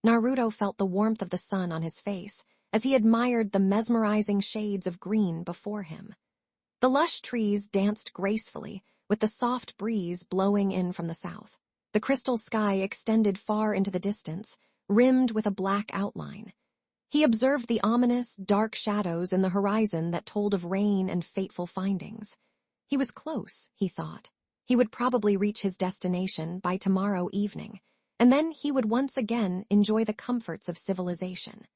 Naruto felt the warmth of the sun on his face as he admired the mesmerizing shades of green before him. The lush trees danced gracefully, with the soft breeze blowing in from the south. The crystal sky extended far into the distance, rimmed with a black outline. He observed the ominous, dark shadows in the horizon that told of rain and fateful findings. He was close, he thought. He would probably reach his destination by tomorrow evening, and then he would once again enjoy the comforts of civilization.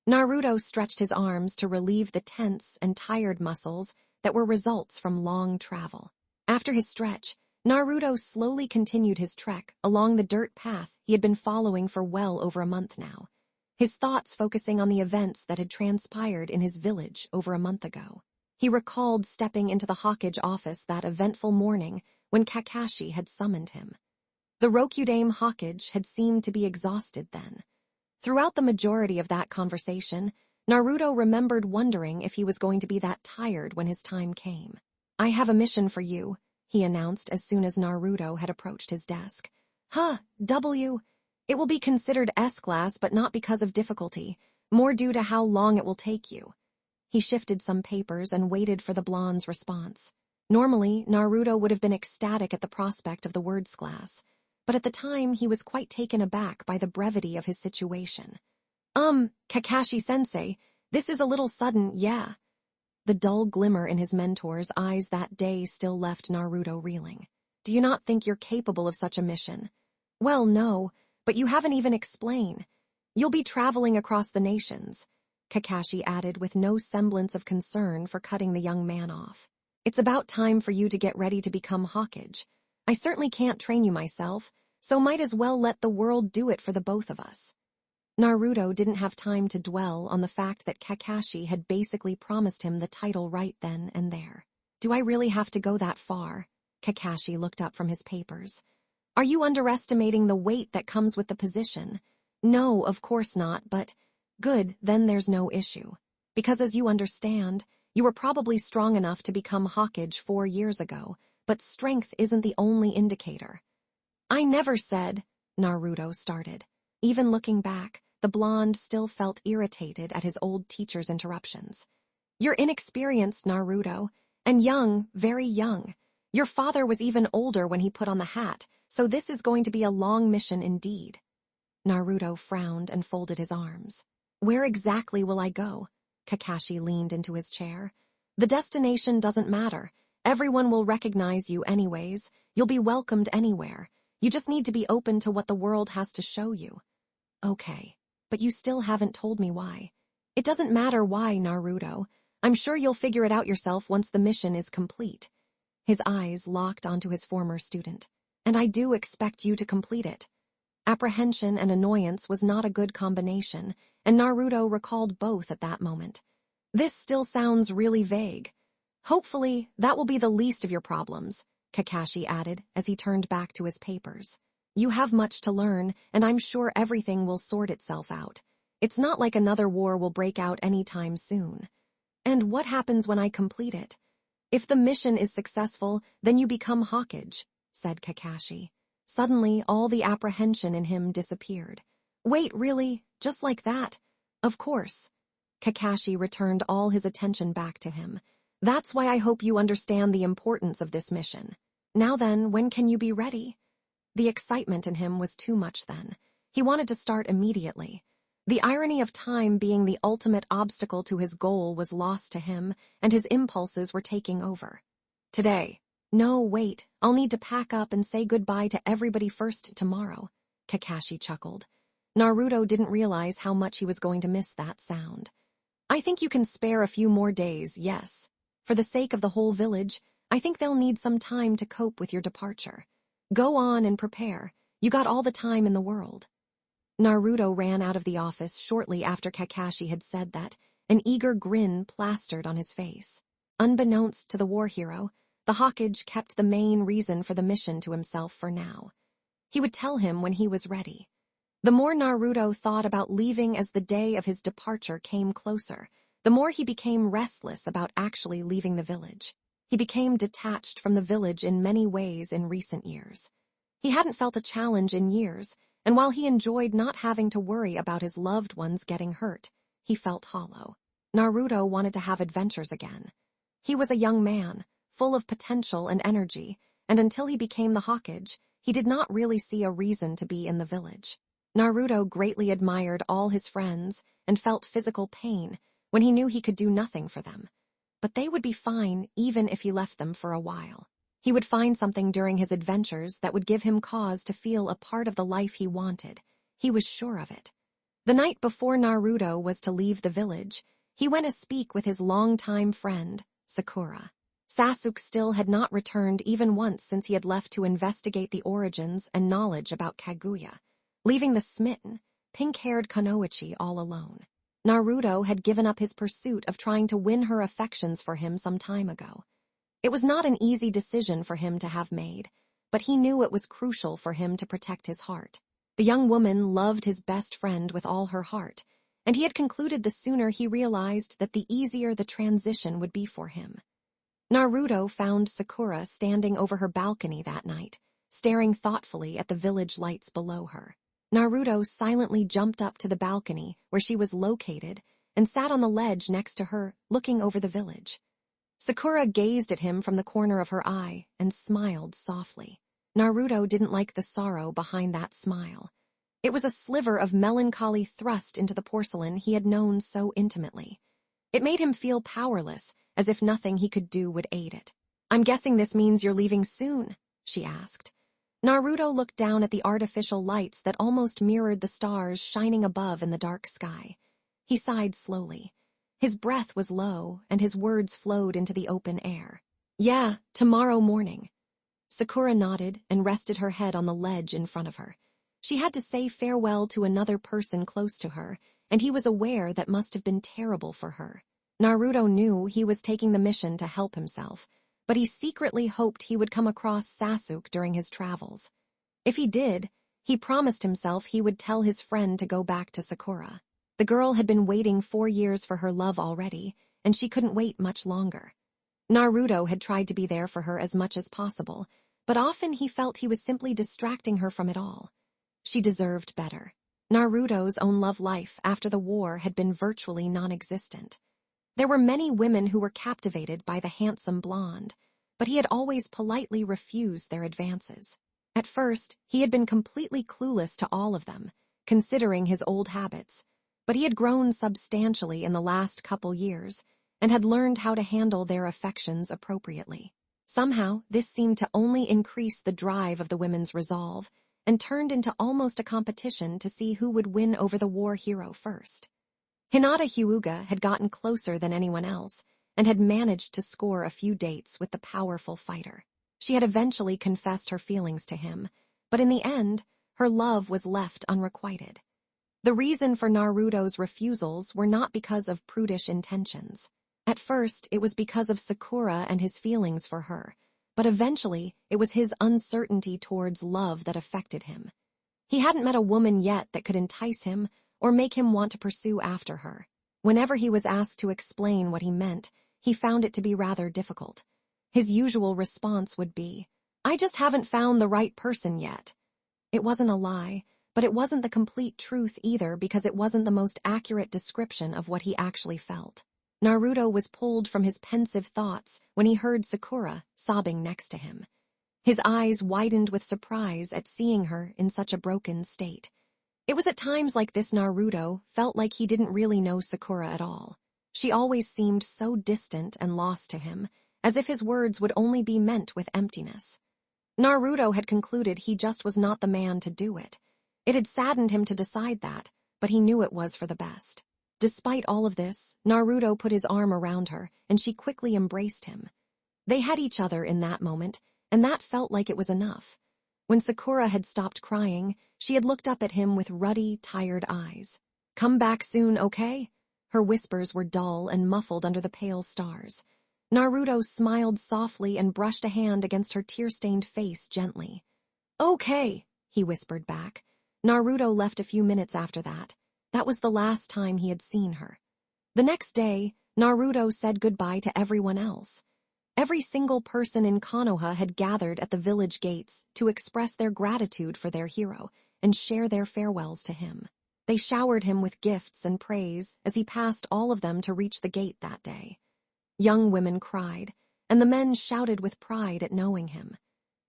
Naruto stretched his arms to relieve the tense and tired muscles that were results from long travel. After his stretch, Naruto slowly continued his trek along the dirt path he had been following for well over a month now, his thoughts focusing on the events that had transpired in his village over a month ago. He recalled stepping into the Hokage office that eventful morning when Kakashi had summoned him. The Rokudame Hokage had seemed to be exhausted then. Throughout the majority of that conversation, Naruto remembered wondering if he was going to be that tired when his time came. "I have a mission for you," he announced as soon as Naruto had approached his desk. It will be considered S-class, but not because of difficulty, more due to how long it will take you." He shifted some papers and waited for the blonde's response. Normally, Naruto would have been ecstatic at the prospect of the words class, but at the time he was quite taken aback by the brevity of his situation. Kakashi-sensei, this is a little sudden, yeah." The dull glimmer in his mentor's eyes that day still left Naruto reeling. "Do you not think you're capable of such a mission?" "Well, no, but you haven't even explained. You'll be traveling across the nations," Kakashi added with no semblance of concern for cutting the young man off. "It's about time for you to get ready to become Hokage. I certainly can't train you myself, so might as well let the world do it for the both of us." Naruto didn't have time to dwell on the fact that Kakashi had basically promised him the title right then and there. "Do I really have to go that far?" Kakashi looked up from his papers. "Are you underestimating the weight that comes with the position?" "No, of course not, but..." "Good, then there's no issue. Because as you understand, you were probably strong enough to become Hokage 4 years ago, but strength isn't the only indicator." "I never said..." Naruto started. Even looking back, the blonde still felt irritated at his old teacher's interruptions. "You're inexperienced, Naruto, and young, very young. Your father was even older when he put on the hat, so this is going to be a long mission indeed." Naruto frowned and folded his arms. "Where exactly will I go?" Kakashi leaned into his chair. "The destination doesn't matter. Everyone will recognize you anyways. You'll be welcomed anywhere. You just need to be open to what the world has to show you." "Okay, but you still haven't told me why." "It doesn't matter why, Naruto. I'm sure you'll figure it out yourself once the mission is complete." His eyes locked onto his former student. "And I do expect you to complete it." Apprehension and annoyance was not a good combination, and Naruto recalled both at that moment. "This still sounds really vague." "Hopefully, that will be the least of your problems," Kakashi added as he turned back to his papers. "You have much to learn, and I'm sure everything will sort itself out. It's not like another war will break out anytime soon." "And what happens when I complete it?" "If the mission is successful, then you become Hokage," said Kakashi. Suddenly, all the apprehension in him disappeared. "Wait, really? Just like that?" "Of course." Kakashi returned all his attention back to him. "That's why I hope you understand the importance of this mission. Now then, when can you be ready?" The excitement in him was too much then. He wanted to start immediately. The irony of time being the ultimate obstacle to his goal was lost to him, and his impulses were taking over. "Today." "No, wait, I'll need to pack up and say goodbye to everybody first tomorrow," Kakashi chuckled. Naruto didn't realize how much he was going to miss that sound. "I think you can spare a few more days, yes. For the sake of the whole village, I think they'll need some time to cope with your departure. Go on and prepare. You got all the time in the world." Naruto ran out of the office shortly after Kakashi had said that, an eager grin plastered on his face. Unbeknownst to the war hero, the Hokage kept the main reason for the mission to himself for now. He would tell him when he was ready. The more Naruto thought about leaving as the day of his departure came closer, the more he became restless about actually leaving the village. He became detached from the village in many ways in recent years. He hadn't felt a challenge in years, and while he enjoyed not having to worry about his loved ones getting hurt, he felt hollow. Naruto wanted to have adventures again. He was a young man, full of potential and energy, and until he became the Hokage, he did not really see a reason to be in the village. Naruto greatly admired all his friends and felt physical pain when he knew he could do nothing for them. But they would be fine even if he left them for a while. He would find something during his adventures that would give him cause to feel a part of the life he wanted. He was sure of it. The night before Naruto was to leave the village, he went to speak with his longtime friend, Sakura. Sasuke still had not returned even once since he had left to investigate the origins and knowledge about Kaguya, leaving the smitten, pink-haired Kunoichi all alone. Naruto had given up his pursuit of trying to win her affections for him some time ago. It was not an easy decision for him to have made, but he knew it was crucial for him to protect his heart. The young woman loved his best friend with all her heart, and he had concluded the sooner he realized that the easier the transition would be for him. Naruto found Sakura standing over her balcony that night, staring thoughtfully at the village lights below her. Naruto silently jumped up to the balcony where she was located and sat on the ledge next to her, looking over the village. Sakura gazed at him from the corner of her eye and smiled softly. Naruto didn't like the sorrow behind that smile. It was a sliver of melancholy thrust into the porcelain he had known so intimately. It made him feel powerless, as if nothing he could do would aid it. "I'm guessing this means you're leaving soon," she asked. Naruto looked down at the artificial lights that almost mirrored the stars shining above in the dark sky. He sighed slowly. His breath was low, and his words flowed into the open air. "Yeah, tomorrow morning." Sakura nodded and rested her head on the ledge in front of her. She had to say farewell to another person close to her, and he was aware that must have been terrible for her. Naruto knew he was taking the mission to help himself, but he secretly hoped he would come across Sasuke during his travels. If he did, he promised himself he would tell his friend to go back to Sakura. The girl had been waiting 4 years for her love already, and she couldn't wait much longer. Naruto had tried to be there for her as much as possible, but often he felt he was simply distracting her from it all. She deserved better. Naruto's own love life after the war had been virtually non-existent. There were many women who were captivated by the handsome blonde, but he had always politely refused their advances. At first, he had been completely clueless to all of them, considering his old habits, but he had grown substantially in the last couple years and had learned how to handle their affections appropriately. Somehow, this seemed to only increase the drive of the women's resolve and turned into almost a competition to see who would win over the war hero first. Hinata Hyuga had gotten closer than anyone else and had managed to score a few dates with the powerful fighter. She had eventually confessed her feelings to him, but in the end, her love was left unrequited. The reason for Naruto's refusals were not because of prudish intentions. At first, it was because of Sakura and his feelings for her, but eventually it was his uncertainty towards love that affected him. He hadn't met a woman yet that could entice him or make him want to pursue after her. Whenever he was asked to explain what he meant, he found it to be rather difficult. His usual response would be, "I just haven't found the right person yet." It wasn't a lie, but it wasn't the complete truth either because it wasn't the most accurate description of what he actually felt. Naruto was pulled from his pensive thoughts when he heard Sakura sobbing next to him. His eyes widened with surprise at seeing her in such a broken state. It was at times like this Naruto felt like he didn't really know Sakura at all. She always seemed so distant and lost to him, as if his words would only be meant with emptiness. Naruto had concluded he just was not the man to do it. It had saddened him to decide that, but he knew it was for the best. Despite all of this, Naruto put his arm around her, and she quickly embraced him. They had each other in that moment, and that felt like it was enough. When Sakura had stopped crying, she had looked up at him with ruddy, tired eyes. "Come back soon, okay?" Her whispers were dull and muffled under the pale stars. Naruto smiled softly and brushed a hand against her tear-stained face gently. "Okay," he whispered back. Naruto left a few minutes after that. That was the last time he had seen her. The next day, Naruto said goodbye to everyone else. Every single person in Konoha had gathered at the village gates to express their gratitude for their hero, and share their farewells to him. They showered him with gifts and praise as he passed all of them to reach the gate that day. Young women cried, and the men shouted with pride at knowing him.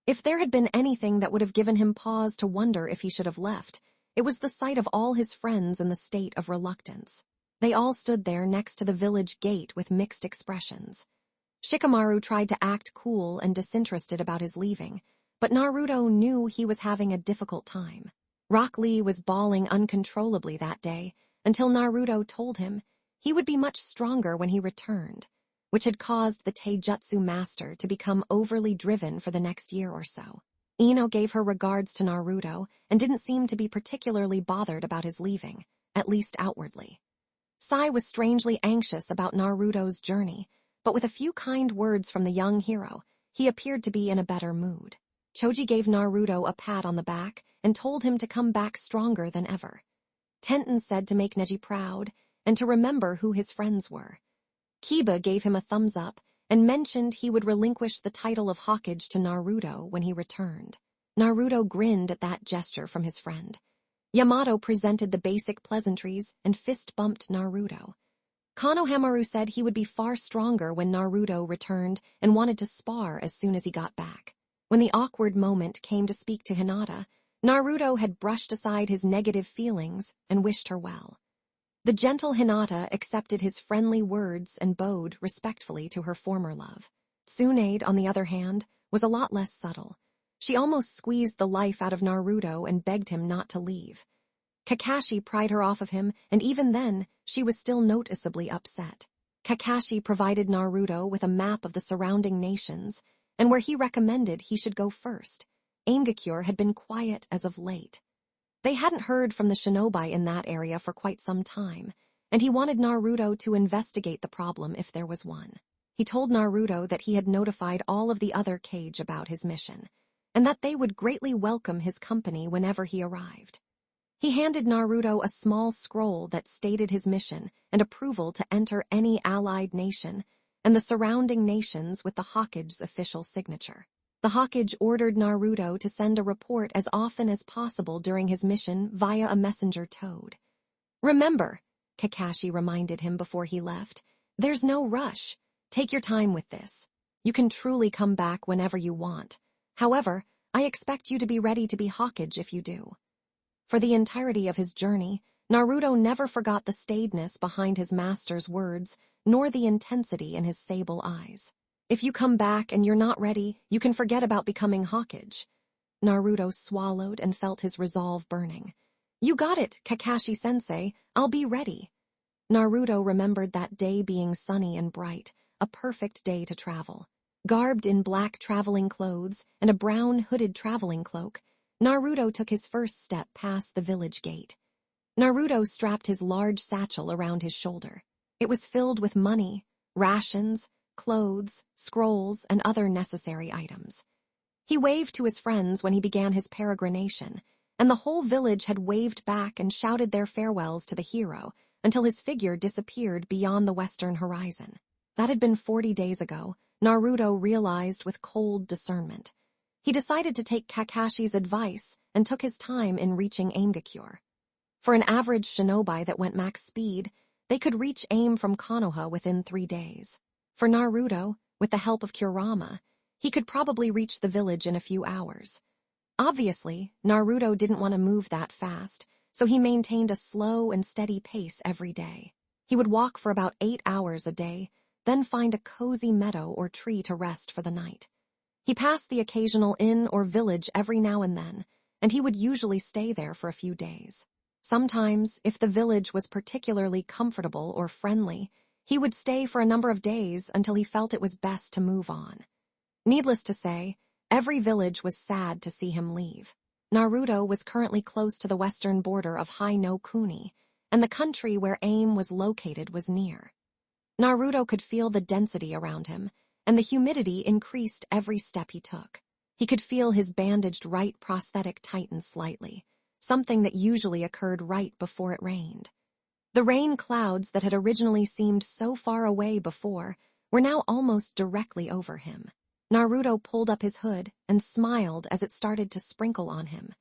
If there had been anything that would have given him pause to wonder if he should have left, it was the sight of all his friends in the state of reluctance. They all stood there next to the village gate with mixed expressions. Shikamaru tried to act cool and disinterested about his leaving, but Naruto knew he was having a difficult time. Rock Lee was bawling uncontrollably that day until Naruto told him he would be much stronger when he returned, which had caused the Taijutsu master to become overly driven for the next year or so. Ino gave her regards to Naruto and didn't seem to be particularly bothered about his leaving, at least outwardly. Sai was strangely anxious about Naruto's journey, but with a few kind words from the young hero, he appeared to be in a better mood. Choji gave Naruto a pat on the back and told him to come back stronger than ever. Tenten said to make Neji proud and to remember who his friends were. Kiba gave him a thumbs up and mentioned he would relinquish the title of Hokage to Naruto when he returned. Naruto grinned at that gesture from his friend. Yamato presented the basic pleasantries and fist-bumped Naruto. Konohamaru said he would be far stronger when Naruto returned and wanted to spar as soon as he got back. When the awkward moment came to speak to Hinata, Naruto had brushed aside his negative feelings and wished her well. The gentle Hinata accepted his friendly words and bowed respectfully to her former love. Tsunade, on the other hand, was a lot less subtle. She almost squeezed the life out of Naruto and begged him not to leave. Kakashi pried her off of him, and even then, she was still noticeably upset. Kakashi provided Naruto with a map of the surrounding nations, and where he recommended he should go first. Aimgakure had been quiet as of late. They hadn't heard from the shinobi in that area for quite some time, and he wanted Naruto to investigate the problem if there was one. He told Naruto that he had notified all of the other Kage about his mission, and that they would greatly welcome his company whenever he arrived. He handed Naruto a small scroll that stated his mission and approval to enter any allied nation, and the surrounding nations with the Hokage's official signature. The Hokage ordered Naruto to send a report as often as possible during his mission via a messenger toad. "Remember," Kakashi reminded him before he left, "there's no rush. Take your time with this. You can truly come back whenever you want. However, I expect you to be ready to be Hokage if you do." For the entirety of his journey, Naruto never forgot the staidness behind his master's words, nor the intensity in his sable eyes. "If you come back and you're not ready, you can forget about becoming Hokage." Naruto swallowed and felt his resolve burning. "You got it, Kakashi-sensei. I'll be ready." Naruto remembered that day being sunny and bright, a perfect day to travel. Garbed in black traveling clothes and a brown hooded traveling cloak, Naruto took his first step past the village gate. Naruto strapped his large satchel around his shoulder. It was filled with money, rations, clothes, scrolls, and other necessary items. He waved to his friends when he began his peregrination, and the whole village had waved back and shouted their farewells to the hero until his figure disappeared beyond the western horizon. That had been 40 days ago, Naruto realized with cold discernment. He decided to take Kakashi's advice and took his time in reaching Aimgakure. For an average shinobi that went max speed, they could reach Aim from Konoha within 3 days. For Naruto, with the help of Kurama, he could probably reach the village in a few hours. Obviously, Naruto didn't want to move that fast, so he maintained a slow and steady pace every day. He would walk for about 8 hours a day, then find a cozy meadow or tree to rest for the night. He passed the occasional inn or village every now and then, and he would usually stay there for a few days. Sometimes, if the village was particularly comfortable or friendly, he would stay for a number of days until he felt it was best to move on. Needless to say, every village was sad to see him leave. Naruto was currently close to the western border of Hai no Kuni, and the country where Aim was located was near. Naruto could feel the density around him, and the humidity increased every step he took. He could feel his bandaged right prosthetic tighten slightly, something that usually occurred right before it rained. The rain clouds that had originally seemed so far away before were now almost directly over him. Naruto pulled up his hood and smiled as it started to sprinkle on him.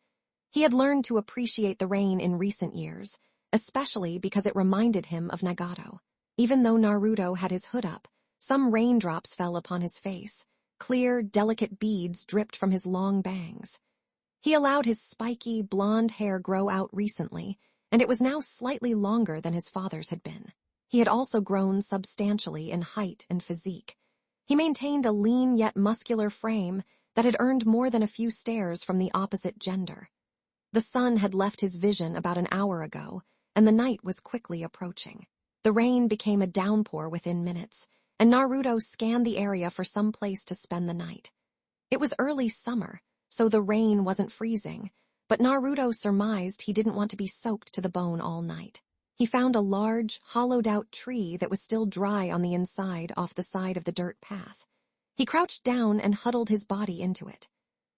He had learned to appreciate the rain in recent years, especially because it reminded him of Nagato. Even though Naruto had his hood up, some raindrops fell upon his face. Clear, delicate beads dripped from his long bangs. He allowed his spiky, blonde hair grow out recently, and it was now slightly longer than his father's had been. He had also grown substantially in height and physique. He maintained a lean yet muscular frame that had earned more than a few stares from the opposite gender. The sun had left his vision about an hour ago, and the night was quickly approaching. The rain became a downpour within minutes, and Naruto scanned the area for some place to spend the night. It was early summer, so the rain wasn't freezing, but Naruto surmised he didn't want to be soaked to the bone all night. He found a large, hollowed-out tree that was still dry on the inside off the side of the dirt path. He crouched down and huddled his body into it.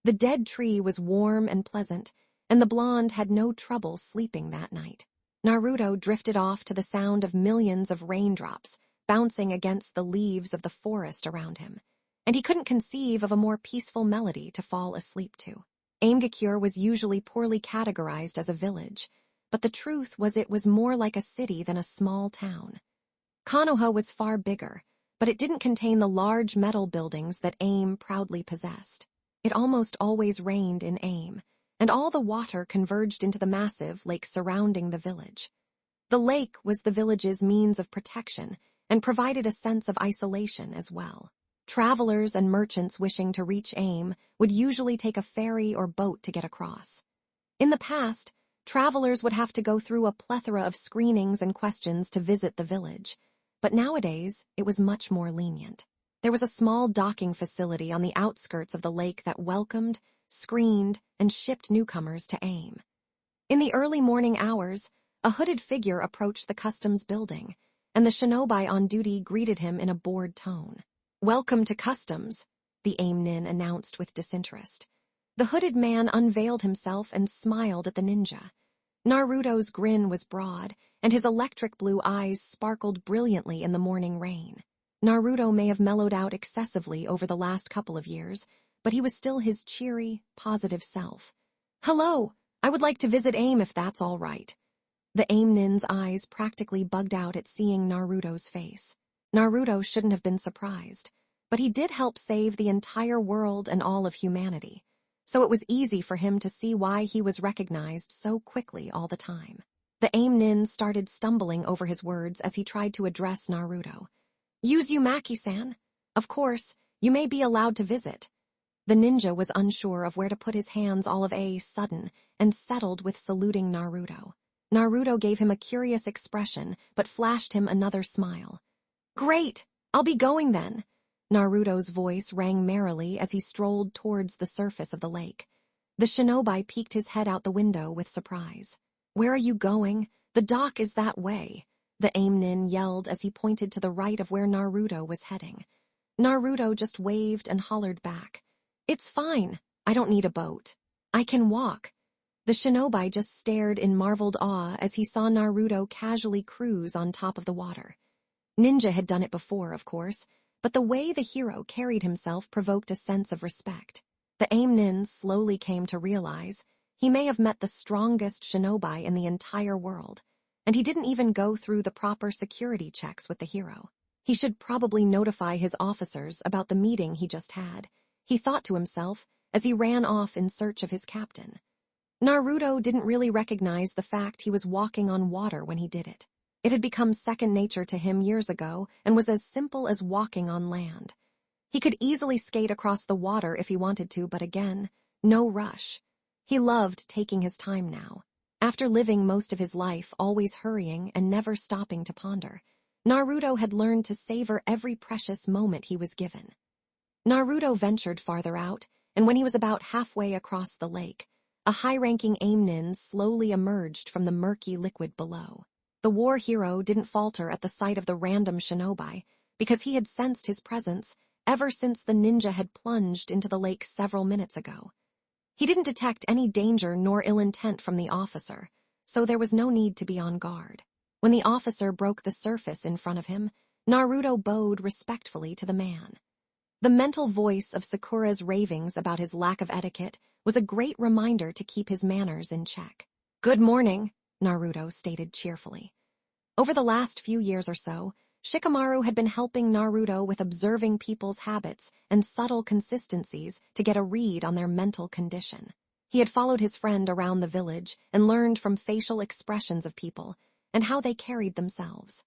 The dead tree was warm and pleasant, and the blonde had no trouble sleeping that night. Naruto drifted off to the sound of millions of raindrops bouncing against the leaves of the forest around him, and he couldn't conceive of a more peaceful melody to fall asleep to. Aimgakure was usually poorly categorized as a village, but the truth was it was more like a city than a small town. Konoha was far bigger, but it didn't contain the large metal buildings that Aim proudly possessed. It almost always rained in Aim, and all the water converged into the massive lake surrounding the village. The lake was the village's means of protection and provided a sense of isolation as well. Travelers and merchants wishing to reach Aim would usually take a ferry or boat to get across. In the past, travelers would have to go through a plethora of screenings and questions to visit the village, but nowadays it was much more lenient. There was a small docking facility on the outskirts of the lake that welcomed, screened, and shipped newcomers to Aim. In the early morning hours, a hooded figure approached the customs building, and the shinobi on duty greeted him in a bored tone. "Welcome to customs," the Aim nin announced with disinterest. The hooded man unveiled himself and smiled at the ninja. Naruto's grin was broad, and his electric blue eyes sparkled brilliantly in the morning rain. Naruto may have mellowed out excessively over the last couple of years, but he was still his cheery, positive self. "Hello, I would like to visit Aim if that's all right." The Aim nin's eyes practically bugged out at seeing Naruto's face. Naruto shouldn't have been surprised, but he did help save the entire world and all of humanity, so it was easy for him to see why he was recognized so quickly all the time. The Aim nin started stumbling over his words as he tried to address Naruto. "Uzumaki-san, of course, you may be allowed to visit." The ninja was unsure of where to put his hands all of a sudden and settled with saluting Naruto. Naruto gave him a curious expression but flashed him another smile. "Great, I'll be going then." Naruto's voice rang merrily as he strolled towards the surface of the lake. The shinobi peeked his head out the window with surprise. "Where are you going? The dock is that way," the Aim nin yelled as he pointed to the right of where Naruto was heading. Naruto just waved and hollered back. "It's fine. I don't need a boat. I can walk." The shinobi just stared in marveled awe as he saw Naruto casually cruise on top of the water. Ninja had done it before, of course, but the way the hero carried himself provoked a sense of respect. The Aim nin slowly came to realize he may have met the strongest shinobi in the entire world, and he didn't even go through the proper security checks with the hero. He should probably notify his officers about the meeting he just had, he thought to himself as he ran off in search of his captain. Naruto didn't really recognize the fact he was walking on water when he did it. It had become second nature to him years ago and was as simple as walking on land. He could easily skate across the water if he wanted to, but again, no rush. He loved taking his time now. After living most of his life always hurrying and never stopping to ponder, Naruto had learned to savor every precious moment he was given. Naruto ventured farther out, and when he was about halfway across the lake, a high-ranking Aim nin slowly emerged from the murky liquid below. The war hero didn't falter at the sight of the random shinobi, because he had sensed his presence ever since the ninja had plunged into the lake several minutes ago. He didn't detect any danger nor ill intent from the officer, so there was no need to be on guard. When the officer broke the surface in front of him, Naruto bowed respectfully to the man. The mental voice of Sakura's ravings about his lack of etiquette was a great reminder to keep his manners in check. "Good morning," Naruto stated cheerfully. Over the last few years or so, Shikamaru had been helping Naruto with observing people's habits and subtle consistencies to get a read on their mental condition. He had followed his friend around the village and learned from facial expressions of people and how they carried themselves.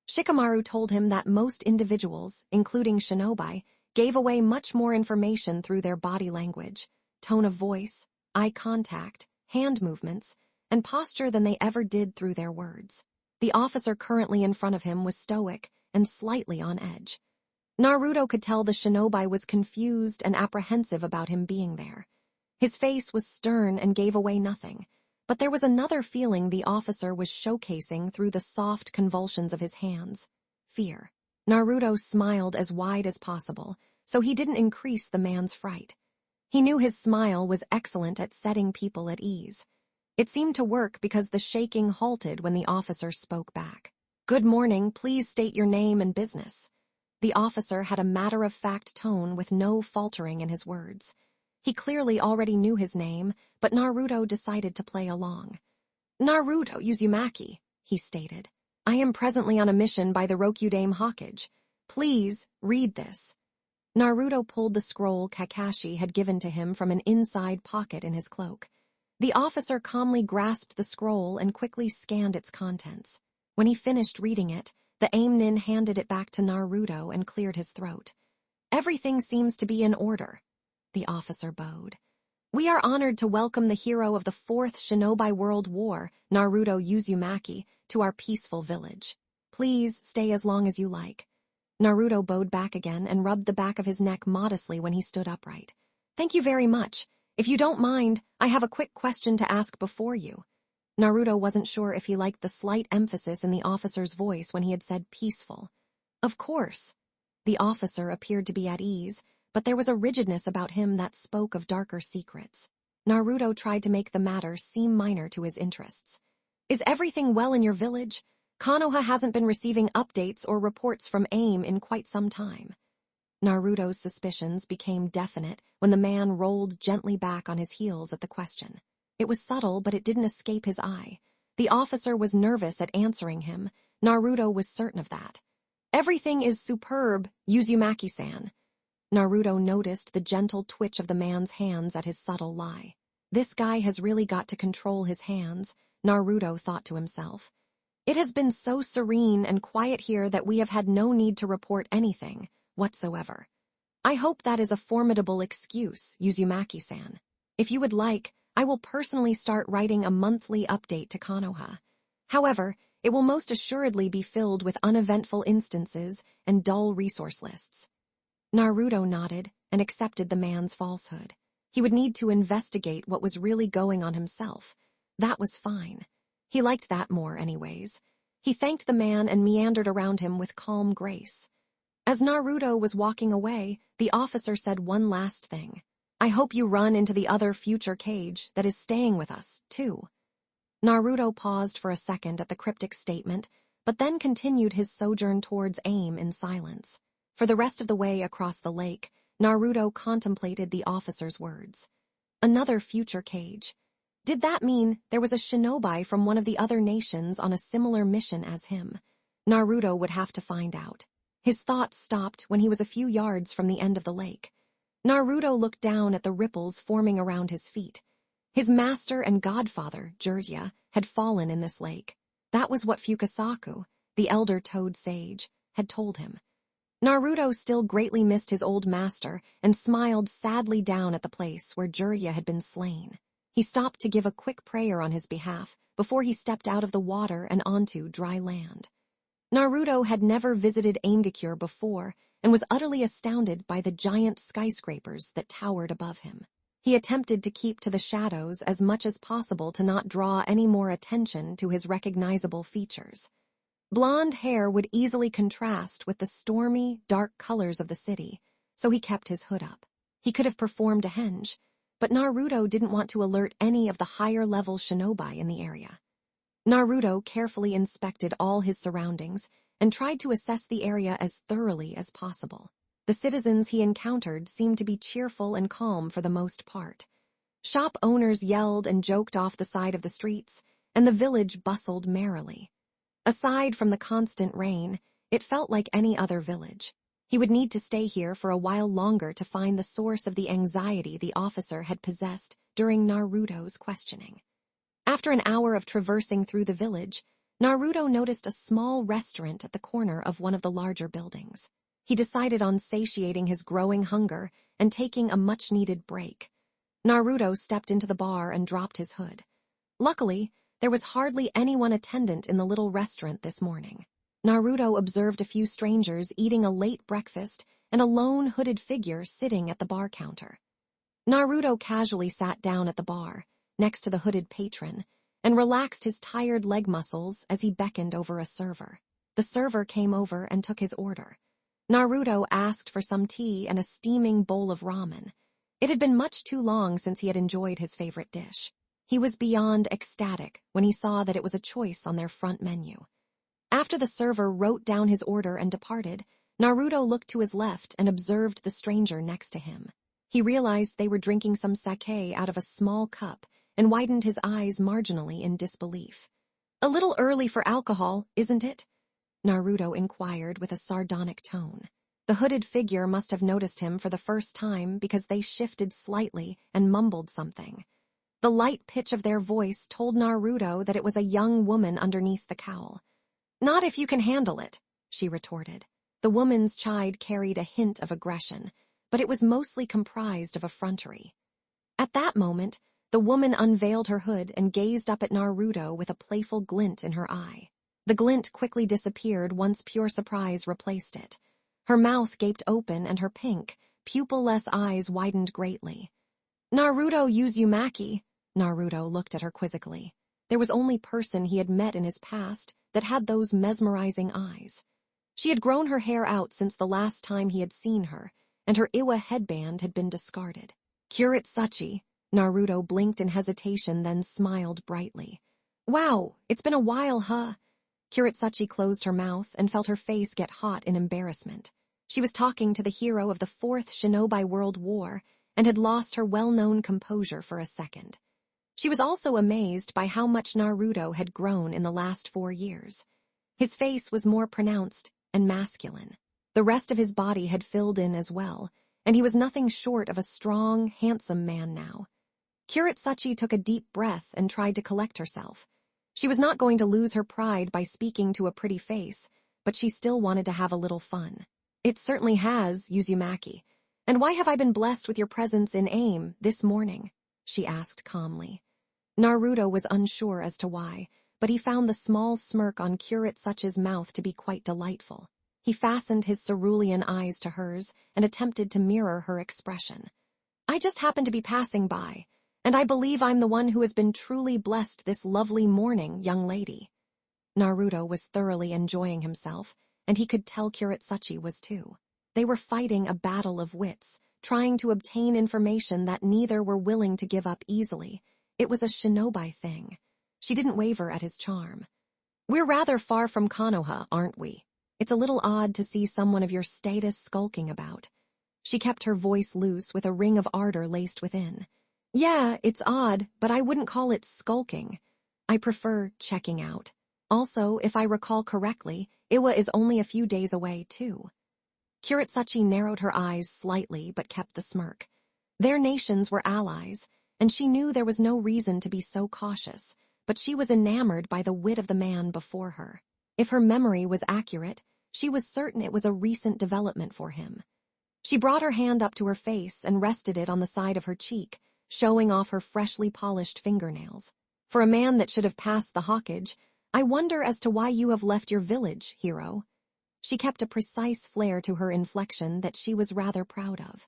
Shikamaru told him that most individuals, including Shinobi, gave away much more information through their body language, tone of voice, eye contact, hand movements, and posture than they ever did through their words. The officer currently in front of him was stoic and slightly on edge. Naruto could tell the shinobi was confused and apprehensive about him being there. His face was stern and gave away nothing, but there was another feeling the officer was showcasing through the soft convulsions of his hands: fear. Naruto smiled as wide as possible, so he didn't increase the man's fright. He knew his smile was excellent at setting people at ease. It seemed to work because the shaking halted when the officer spoke back. "Good morning, please state your name and business." The officer had a matter-of-fact tone with no faltering in his words. He clearly already knew his name, but Naruto decided to play along. "Naruto Uzumaki," he stated. "I am presently on a mission by the Rokudame Hokage. Please read this." Naruto pulled the scroll Kakashi had given to him from an inside pocket in his cloak. The officer calmly grasped the scroll and quickly scanned its contents. When he finished reading it, the Aimnin handed it back to Naruto and cleared his throat. "Everything seems to be in order." The officer bowed. "We are honored to welcome the hero of the 4th Shinobi World War, Naruto Uzumaki, to our peaceful village. Please stay as long as you like." Naruto bowed back again and rubbed the back of his neck modestly when he stood upright. "Thank you very much. If you don't mind, I have a quick question to ask before you." Naruto wasn't sure if he liked the slight emphasis in the officer's voice when he had said peaceful. "Of course." The officer appeared to be at ease, but there was a rigidness about him that spoke of darker secrets. Naruto tried to make the matter seem minor to his interests. "Is everything well in your village? Konoha hasn't been receiving updates or reports from AIM in quite some time." Naruto's suspicions became definite when the man rolled gently back on his heels at the question. It was subtle, but it didn't escape his eye. The officer was nervous at answering him. Naruto was certain of that. "Everything is superb, Uzumaki-san." Naruto noticed the gentle twitch of the man's hands at his subtle lie. This guy has really got to control his hands, Naruto thought to himself. "It has been so serene and quiet here that we have had no need to report anything whatsoever. I hope that is a formidable excuse, Uzumaki-san. If you would like, I will personally start writing a monthly update to Konoha. However, it will most assuredly be filled with uneventful instances and dull resource lists." Naruto nodded and accepted the man's falsehood. He would need to investigate what was really going on himself. That was fine. He liked that more anyways. He thanked the man and meandered around him with calm grace. As Naruto was walking away, the officer said one last thing. "I hope you run into the other future Kage that is staying with us, too." Naruto paused for a second at the cryptic statement, but then continued his sojourn towards AIM in silence. For the rest of the way across the lake, Naruto contemplated the officer's words. Another future Kage. Did that mean there was a shinobi from one of the other nations on a similar mission as him? Naruto would have to find out. His thoughts stopped when he was a few yards from the end of the lake. Naruto looked down at the ripples forming around his feet. His master and godfather, Jiraiya, had fallen in this lake. That was what Fukasaku, the elder toad sage, had told him. Naruto still greatly missed his old master and smiled sadly down at the place where Jiraiya had been slain. He stopped to give a quick prayer on his behalf before he stepped out of the water and onto dry land. Naruto had never visited Aingakure before and was utterly astounded by the giant skyscrapers that towered above him. He attempted to keep to the shadows as much as possible to not draw any more attention to his recognizable features. Blonde hair would easily contrast with the stormy, dark colors of the city, so he kept his hood up. He could have performed a henge, but Naruto didn't want to alert any of the higher-level shinobi in the area. Naruto carefully inspected all his surroundings and tried to assess the area as thoroughly as possible. The citizens he encountered seemed to be cheerful and calm for the most part. Shop owners yelled and joked off the side of the streets, and the village bustled merrily. Aside from the constant rain, it felt like any other village. He would need to stay here for a while longer to find the source of the anxiety the officer had possessed during Naruto's questioning. After an hour of traversing through the village, Naruto noticed a small restaurant at the corner of one of the larger buildings. He decided on satiating his growing hunger and taking a much-needed break. Naruto stepped into the bar and dropped his hood. Luckily, there was hardly anyone attendant in the little restaurant this morning. Naruto observed a few strangers eating a late breakfast and a lone hooded figure sitting at the bar counter. Naruto casually sat down at the bar, next to the hooded patron, and relaxed his tired leg muscles as he beckoned over a server. The server came over and took his order. Naruto asked for some tea and a steaming bowl of ramen. It had been much too long since he had enjoyed his favorite dish. He was beyond ecstatic when he saw that it was a choice on their front menu. After the server wrote down his order and departed, Naruto looked to his left and observed the stranger next to him. He realized they were drinking some sake out of a small cup and widened his eyes marginally in disbelief. "A little early for alcohol, isn't it?" Naruto inquired with a sardonic tone. The hooded figure must have noticed him for the first time because they shifted slightly and mumbled something. The light pitch of their voice told Naruto that it was a young woman underneath the cowl. "Not if you can handle it," she retorted. The woman's chide carried a hint of aggression, but it was mostly comprised of effrontery. At that moment, the woman unveiled her hood and gazed up at Naruto with a playful glint in her eye. The glint quickly disappeared once pure surprise replaced it. Her mouth gaped open and her pink, pupil-less eyes widened greatly. "Naruto Uzumaki," Naruto looked at her quizzically. There was only person he had met in his past that had those mesmerizing eyes. She had grown her hair out since the last time he had seen her, and her Iwa headband had been discarded. "Kurotsuchi," Naruto blinked in hesitation, then smiled brightly. "Wow, it's been a while, huh?" Kurotsuchi closed her mouth and felt her face get hot in embarrassment. She was talking to the hero of the Fourth Shinobi World War and had lost her well-known composure for a second. She was also amazed by how much Naruto had grown in the last 4 years. His face was more pronounced and masculine. The rest of his body had filled in as well, and he was nothing short of a strong, handsome man now. Kurotsuchi took a deep breath and tried to collect herself. She was not going to lose her pride by speaking to a pretty face, but she still wanted to have a little fun. "It certainly has, Uzumaki. And why have I been blessed with your presence in AIM this morning?" she asked calmly. Naruto was unsure as to why, but he found the small smirk on Kurotsuchi's mouth to be quite delightful. He fastened his cerulean eyes to hers and attempted to mirror her expression. "I just happened to be passing by, and I believe I'm the one who has been truly blessed this lovely morning, young lady." Naruto was thoroughly enjoying himself, and he could tell Kurotsuchi was too. They were fighting a battle of wits, trying to obtain information that neither were willing to give up easily. It was a shinobi thing. She didn't waver at his charm. "We're rather far from Konoha, aren't we? It's a little odd to see someone of your status skulking about." She kept her voice loose with a ring of ardor laced within. "Yeah, it's odd, but I wouldn't call it skulking. I prefer checking out. Also, if I recall correctly, Iwa is only a few days away, too." Kurotsuchi narrowed her eyes slightly but kept the smirk. Their nations were allies, and she knew there was no reason to be so cautious, but she was enamored by the wit of the man before her. If her memory was accurate, she was certain it was a recent development for him. She brought her hand up to her face and rested it on the side of her cheek, showing off her freshly polished fingernails. "For a man that should have passed the Hokage, I wonder as to why you have left your village, hero." She kept a precise flair to her inflection that she was rather proud of.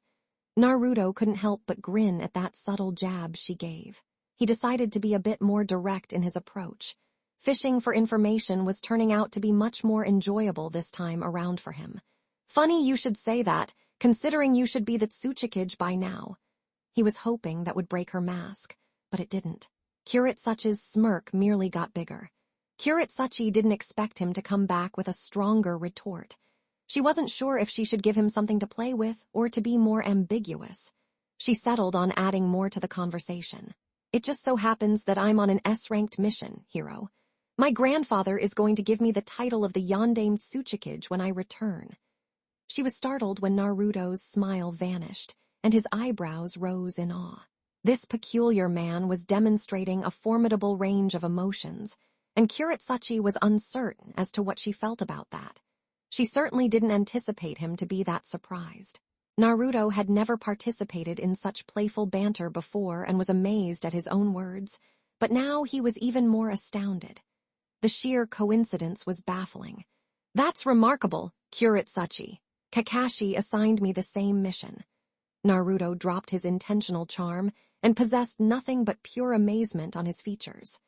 Naruto couldn't help but grin at that subtle jab she gave. He decided to be a bit more direct in his approach. Fishing for information was turning out to be much more enjoyable this time around for him. "Funny you should say that, considering you should be the Tsuchikage by now." He was hoping that would break her mask, but it didn't. Kurotsuchi's smirk merely got bigger. Kurotsuchi didn't expect him to come back with a stronger retort. She wasn't sure if she should give him something to play with or to be more ambiguous. She settled on adding more to the conversation. It just so happens that I'm on an S-ranked mission, hero. My grandfather is going to give me the title of the Yondaime Tsuchikage when I return. She was startled when Naruto's smile vanished, and his eyebrows rose in awe. This peculiar man was demonstrating a formidable range of emotions, and Kurotsuchi was uncertain as to what she felt about that. She certainly didn't anticipate him to be that surprised. Naruto had never participated in such playful banter before and was amazed at his own words, but now he was even more astounded. The sheer coincidence was baffling. That's remarkable, Kurotsuchi. Kakashi assigned me the same mission. Naruto dropped his intentional charm and possessed nothing but pure amazement on his features.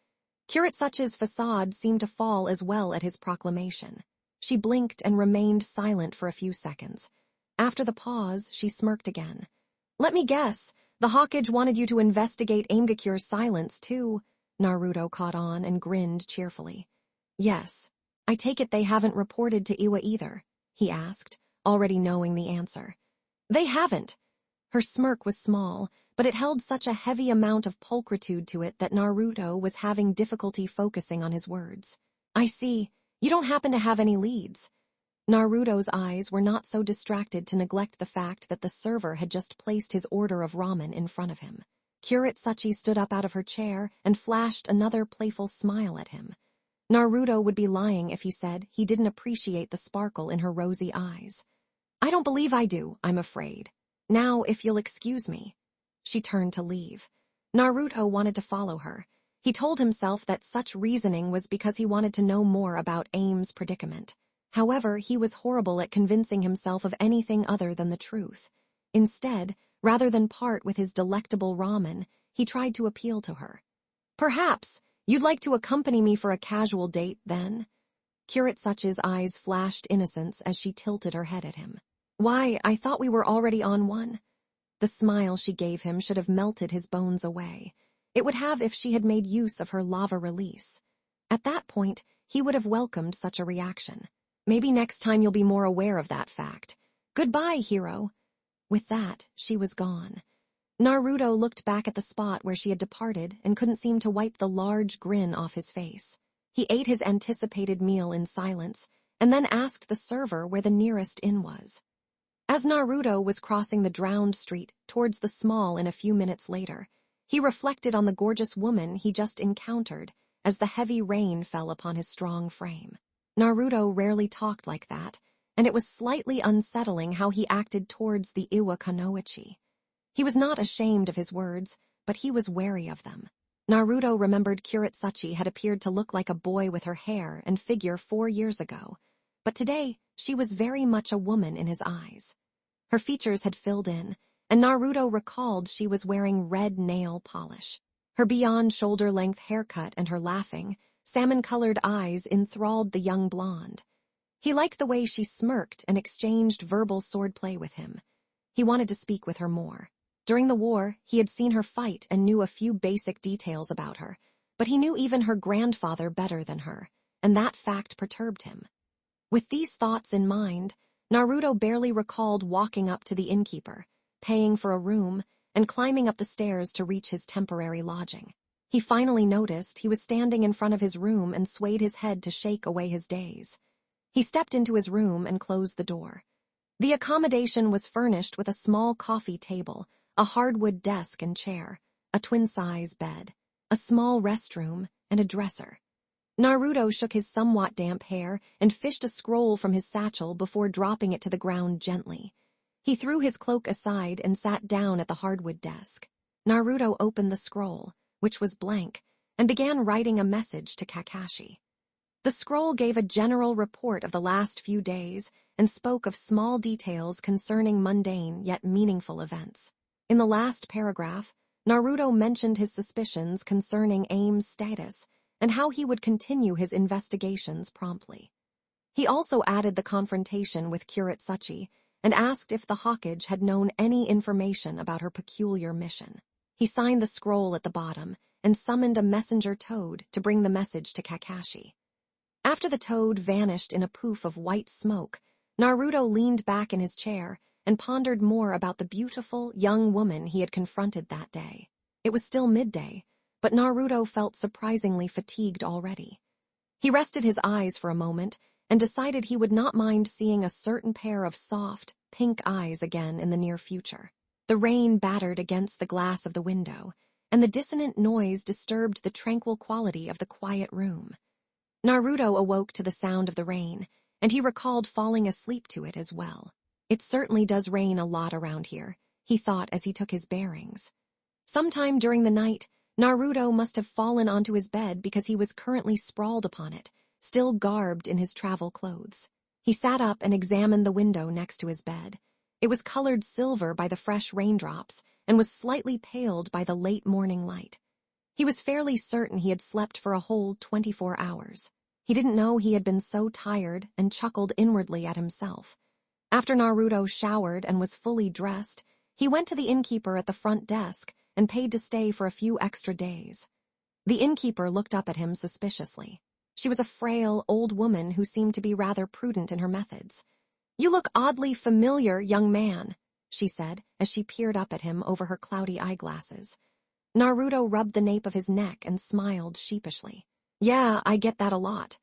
Kurotsuchi's facade seemed to fall as well at his proclamation. She blinked and remained silent for a few seconds. After the pause, she smirked again. Let me guess, the Hokage wanted you to investigate Aimgakure's silence, too. Naruto caught on and grinned cheerfully. Yes. I take it they haven't reported to Iwa either, he asked, already knowing the answer. They haven't. Her smirk was small, but it held such a heavy amount of pulchritude to it that Naruto was having difficulty focusing on his words. I see. You don't happen to have any leads. Naruto's eyes were not so distracted to neglect the fact that the server had just placed his order of ramen in front of him. Kurotsuchi stood up out of her chair and flashed another playful smile at him. Naruto would be lying if he said he didn't appreciate the sparkle in her rosy eyes. I don't believe I do, I'm afraid. Now, if you'll excuse me. She turned to leave. Naruto wanted to follow her. He told himself that such reasoning was because he wanted to know more about Aime's predicament. However, he was horrible at convincing himself of anything other than the truth. Instead, rather than part with his delectable ramen, he tried to appeal to her. Perhaps you'd like to accompany me for a casual date, then? Kurotsuchi's eyes flashed innocence as she tilted her head at him. Why, I thought we were already on one. The smile she gave him should have melted his bones away. It would have if she had made use of her lava release. At that point, he would have welcomed such a reaction. Maybe next time you'll be more aware of that fact. Goodbye, hero. With that, she was gone. Naruto looked back at the spot where she had departed and couldn't seem to wipe the large grin off his face. He ate his anticipated meal in silence, and then asked the server where the nearest inn was. As Naruto was crossing the drowned street towards the small in a few minutes later, he reflected on the gorgeous woman he just encountered as the heavy rain fell upon his strong frame. Naruto rarely talked like that, and it was slightly unsettling how he acted towards the Iwa Kunoichi. He was not ashamed of his words, but he was wary of them. Naruto remembered Kurotsuchi had appeared to look like a boy with her hair and figure 4 years ago, but today she was very much a woman in his eyes. Her features had filled in, and Naruto recalled she was wearing red nail polish. Her beyond shoulder-length haircut and her laughing, salmon-colored eyes enthralled the young blonde. He liked the way she smirked and exchanged verbal swordplay with him. He wanted to speak with her more. During the war, he had seen her fight and knew a few basic details about her, but he knew even her grandfather better than her, and that fact perturbed him. With these thoughts in mind, Naruto barely recalled walking up to the innkeeper, paying for a room, and climbing up the stairs to reach his temporary lodging. He finally noticed he was standing in front of his room and swayed his head to shake away his daze. He stepped into his room and closed the door. The accommodation was furnished with a small coffee table, a hardwood desk and chair, a twin-size bed, a small restroom, and a dresser. Naruto shook his somewhat damp hair and fished a scroll from his satchel before dropping it to the ground gently. He threw his cloak aside and sat down at the hardwood desk. Naruto opened the scroll, which was blank, and began writing a message to Kakashi. The scroll gave a general report of the last few days and spoke of small details concerning mundane yet meaningful events. In the last paragraph, Naruto mentioned his suspicions concerning Aime's status and how he would continue his investigations promptly. He also added the confrontation with Kurotsuchi and asked if the Hokage had known any information about her peculiar mission. He signed the scroll at the bottom and summoned a messenger toad to bring the message to Kakashi. After the toad vanished in a poof of white smoke, Naruto leaned back in his chair and pondered more about the beautiful, young woman he had confronted that day. It was still midday, but Naruto felt surprisingly fatigued already. He rested his eyes for a moment and decided he would not mind seeing a certain pair of soft, pink eyes again in the near future. The rain battered against the glass of the window, and the dissonant noise disturbed the tranquil quality of the quiet room. Naruto awoke to the sound of the rain, and he recalled falling asleep to it as well. It certainly does rain a lot around here, he thought as he took his bearings. Sometime during the night, Naruto must have fallen onto his bed because he was currently sprawled upon it, still garbed in his travel clothes. He sat up and examined the window next to his bed. It was colored silver by the fresh raindrops and was slightly paled by the late morning light. He was fairly certain he had slept for a whole 24 hours. He didn't know he had been so tired and chuckled inwardly at himself. After Naruto showered and was fully dressed, he went to the innkeeper at the front desk and paid to stay for a few extra days. The innkeeper looked up at him suspiciously. She was a frail, old woman who seemed to be rather prudent in her methods. "You look oddly familiar, young man," she said as she peered up at him over her cloudy eyeglasses. Naruto rubbed the nape of his neck and smiled sheepishly. "Yeah, I get that a lot."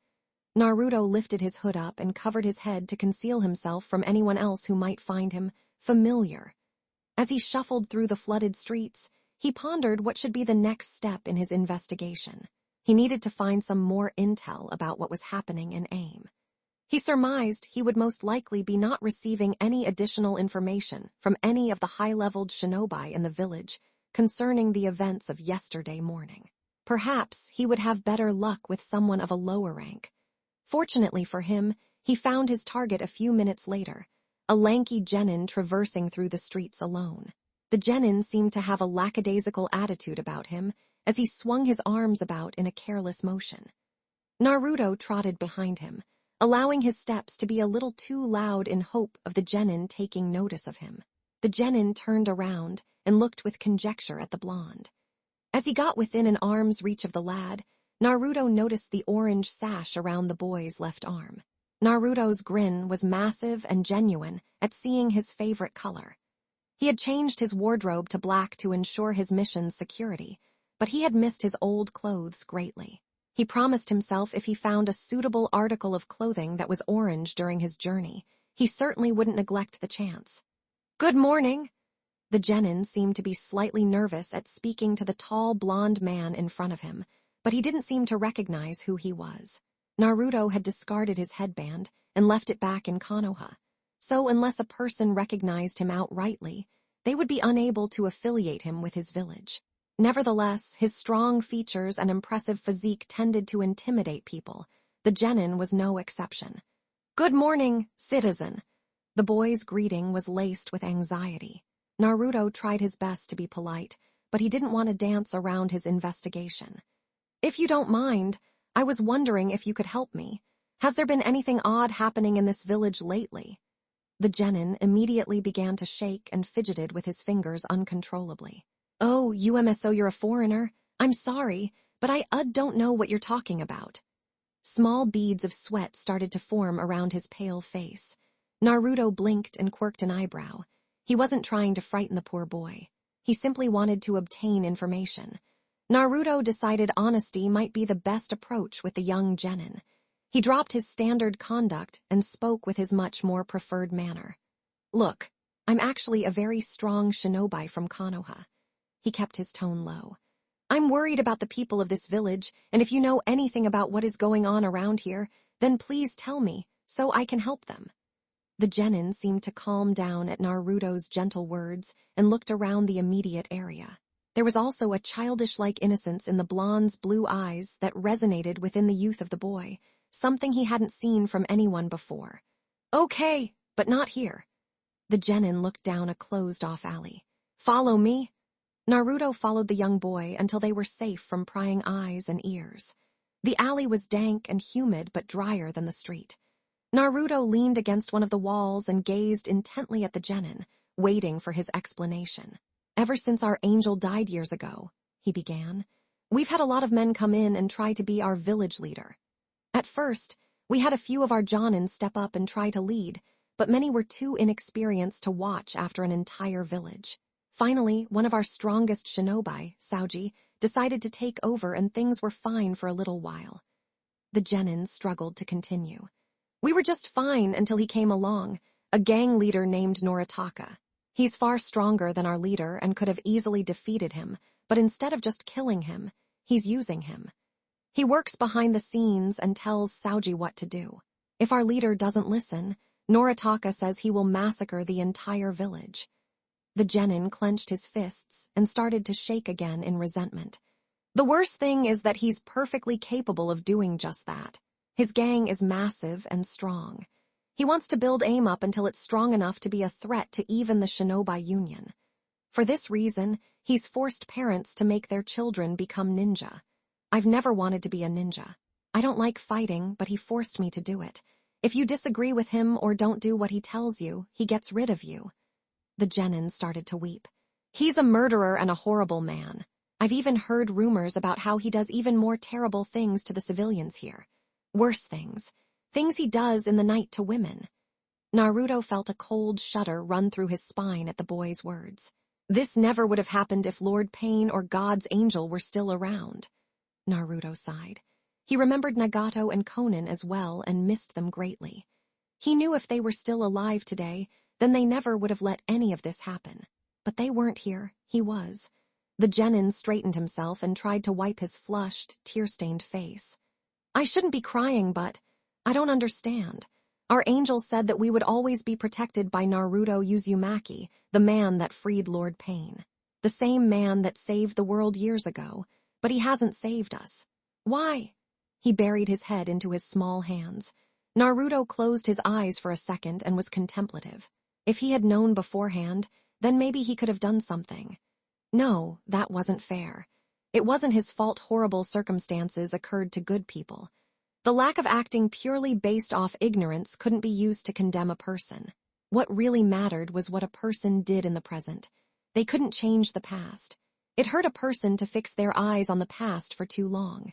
Naruto lifted his hood up and covered his head to conceal himself from anyone else who might find him familiar. As he shuffled through the flooded streets, he pondered what should be the next step in his investigation. He needed to find some more intel about what was happening in AIM. He surmised he would most likely be not receiving any additional information from any of the high-leveled shinobi in the village concerning the events of yesterday morning. Perhaps he would have better luck with someone of a lower rank. Fortunately for him, he found his target a few minutes later, a lanky genin traversing through the streets alone. The genin seemed to have a lackadaisical attitude about him as he swung his arms about in a careless motion. Naruto trotted behind him, allowing his steps to be a little too loud in hope of the genin taking notice of him. The genin turned around and looked with conjecture at the blonde. As he got within an arm's reach of the lad, Naruto noticed the orange sash around the boy's left arm. Naruto's grin was massive and genuine at seeing his favorite color. He had changed his wardrobe to black to ensure his mission's security, but he had missed his old clothes greatly. He promised himself if he found a suitable article of clothing that was orange during his journey, he certainly wouldn't neglect the chance. "Good morning." The genin seemed to be slightly nervous at speaking to the tall blonde man in front of him, but he didn't seem to recognize who he was. Naruto had discarded his headband and left it back in Konoha, so unless a person recognized him outrightly, they would be unable to affiliate him with his village. Nevertheless, his strong features and impressive physique tended to intimidate people. The genin was no exception. "Good morning, citizen." The boy's greeting was laced with anxiety. Naruto tried his best to be polite, but he didn't want to dance around his investigation. "If you don't mind, I was wondering if you could help me. Has there been anything odd happening in this village lately?" The genin immediately began to shake and fidgeted with his fingers uncontrollably. "Oh, UMSO, you're a foreigner. I'm sorry, but I don't know what you're talking about." Small beads of sweat started to form around his pale face. Naruto blinked and quirked an eyebrow. He wasn't trying to frighten the poor boy. He simply wanted to obtain information. Naruto decided honesty might be the best approach with the young genin. He dropped his standard conduct and spoke with his much more preferred manner. "Look, I'm actually a very strong shinobi from Konoha." He kept his tone low. "I'm worried about the people of this village, and if you know anything about what is going on around here, then please tell me, so I can help them." The genin seemed to calm down at Naruto's gentle words and looked around the immediate area. There was also a childish-like innocence in the blonde's blue eyes that resonated within the youth of the boy, something he hadn't seen from anyone before. "Okay, but not here." The genin looked down a closed-off alley. "Follow me." Naruto followed the young boy until they were safe from prying eyes and ears. The alley was dank and humid but drier than the street. Naruto leaned against one of the walls and gazed intently at the genin, waiting for his explanation. "Ever since our angel died years ago," he began, "we've had a lot of men come in and try to be our village leader. At first, we had a few of our jonin step up and try to lead, but many were too inexperienced to watch after an entire village. Finally, one of our strongest shinobi, Saoji, decided to take over and things were fine for a little while. The genin struggled to continue. We were just fine until he came along, a gang leader named Naruto. He's far stronger than our leader and could have easily defeated him, but instead of just killing him, he's using him. He works behind the scenes and tells Saoji what to do. If our leader doesn't listen, Naruto says he will massacre the entire village. The genin clenched his fists and started to shake again in resentment. The worst thing is that he's perfectly capable of doing just that. His gang is massive and strong. He wants to build AIM up until it's strong enough to be a threat to even the Shinobi Union. For this reason, he's forced parents to make their children become ninja. I've never wanted to be a ninja. I don't like fighting, but he forced me to do it. If you disagree with him or don't do what he tells you, he gets rid of you. The genin started to weep. He's a murderer and a horrible man. I've even heard rumors about how he does even more terrible things to the civilians here. Worse things. Things he does in the night to women. Naruto felt a cold shudder run through his spine at the boy's words. This never would have happened if Lord Pain or God's angel were still around. Naruto sighed. He remembered Nagato and Konan as well and missed them greatly. He knew if they were still alive today, then they never would have let any of this happen. But they weren't here, he was. The genin straightened himself and tried to wipe his flushed, tear-stained face. I shouldn't be crying, but I don't understand. Our angel said that we would always be protected by Naruto Uzumaki, the man that freed Lord Pain. The same man that saved the world years ago, but he hasn't saved us. Why? He buried his head into his small hands. Naruto closed his eyes for a second and was contemplative. If he had known beforehand, then maybe he could have done something. No, that wasn't fair. It wasn't his fault horrible circumstances occurred to good people. The lack of acting purely based off ignorance couldn't be used to condemn a person. What really mattered was what a person did in the present. They couldn't change the past. It hurt a person to fix their eyes on the past for too long.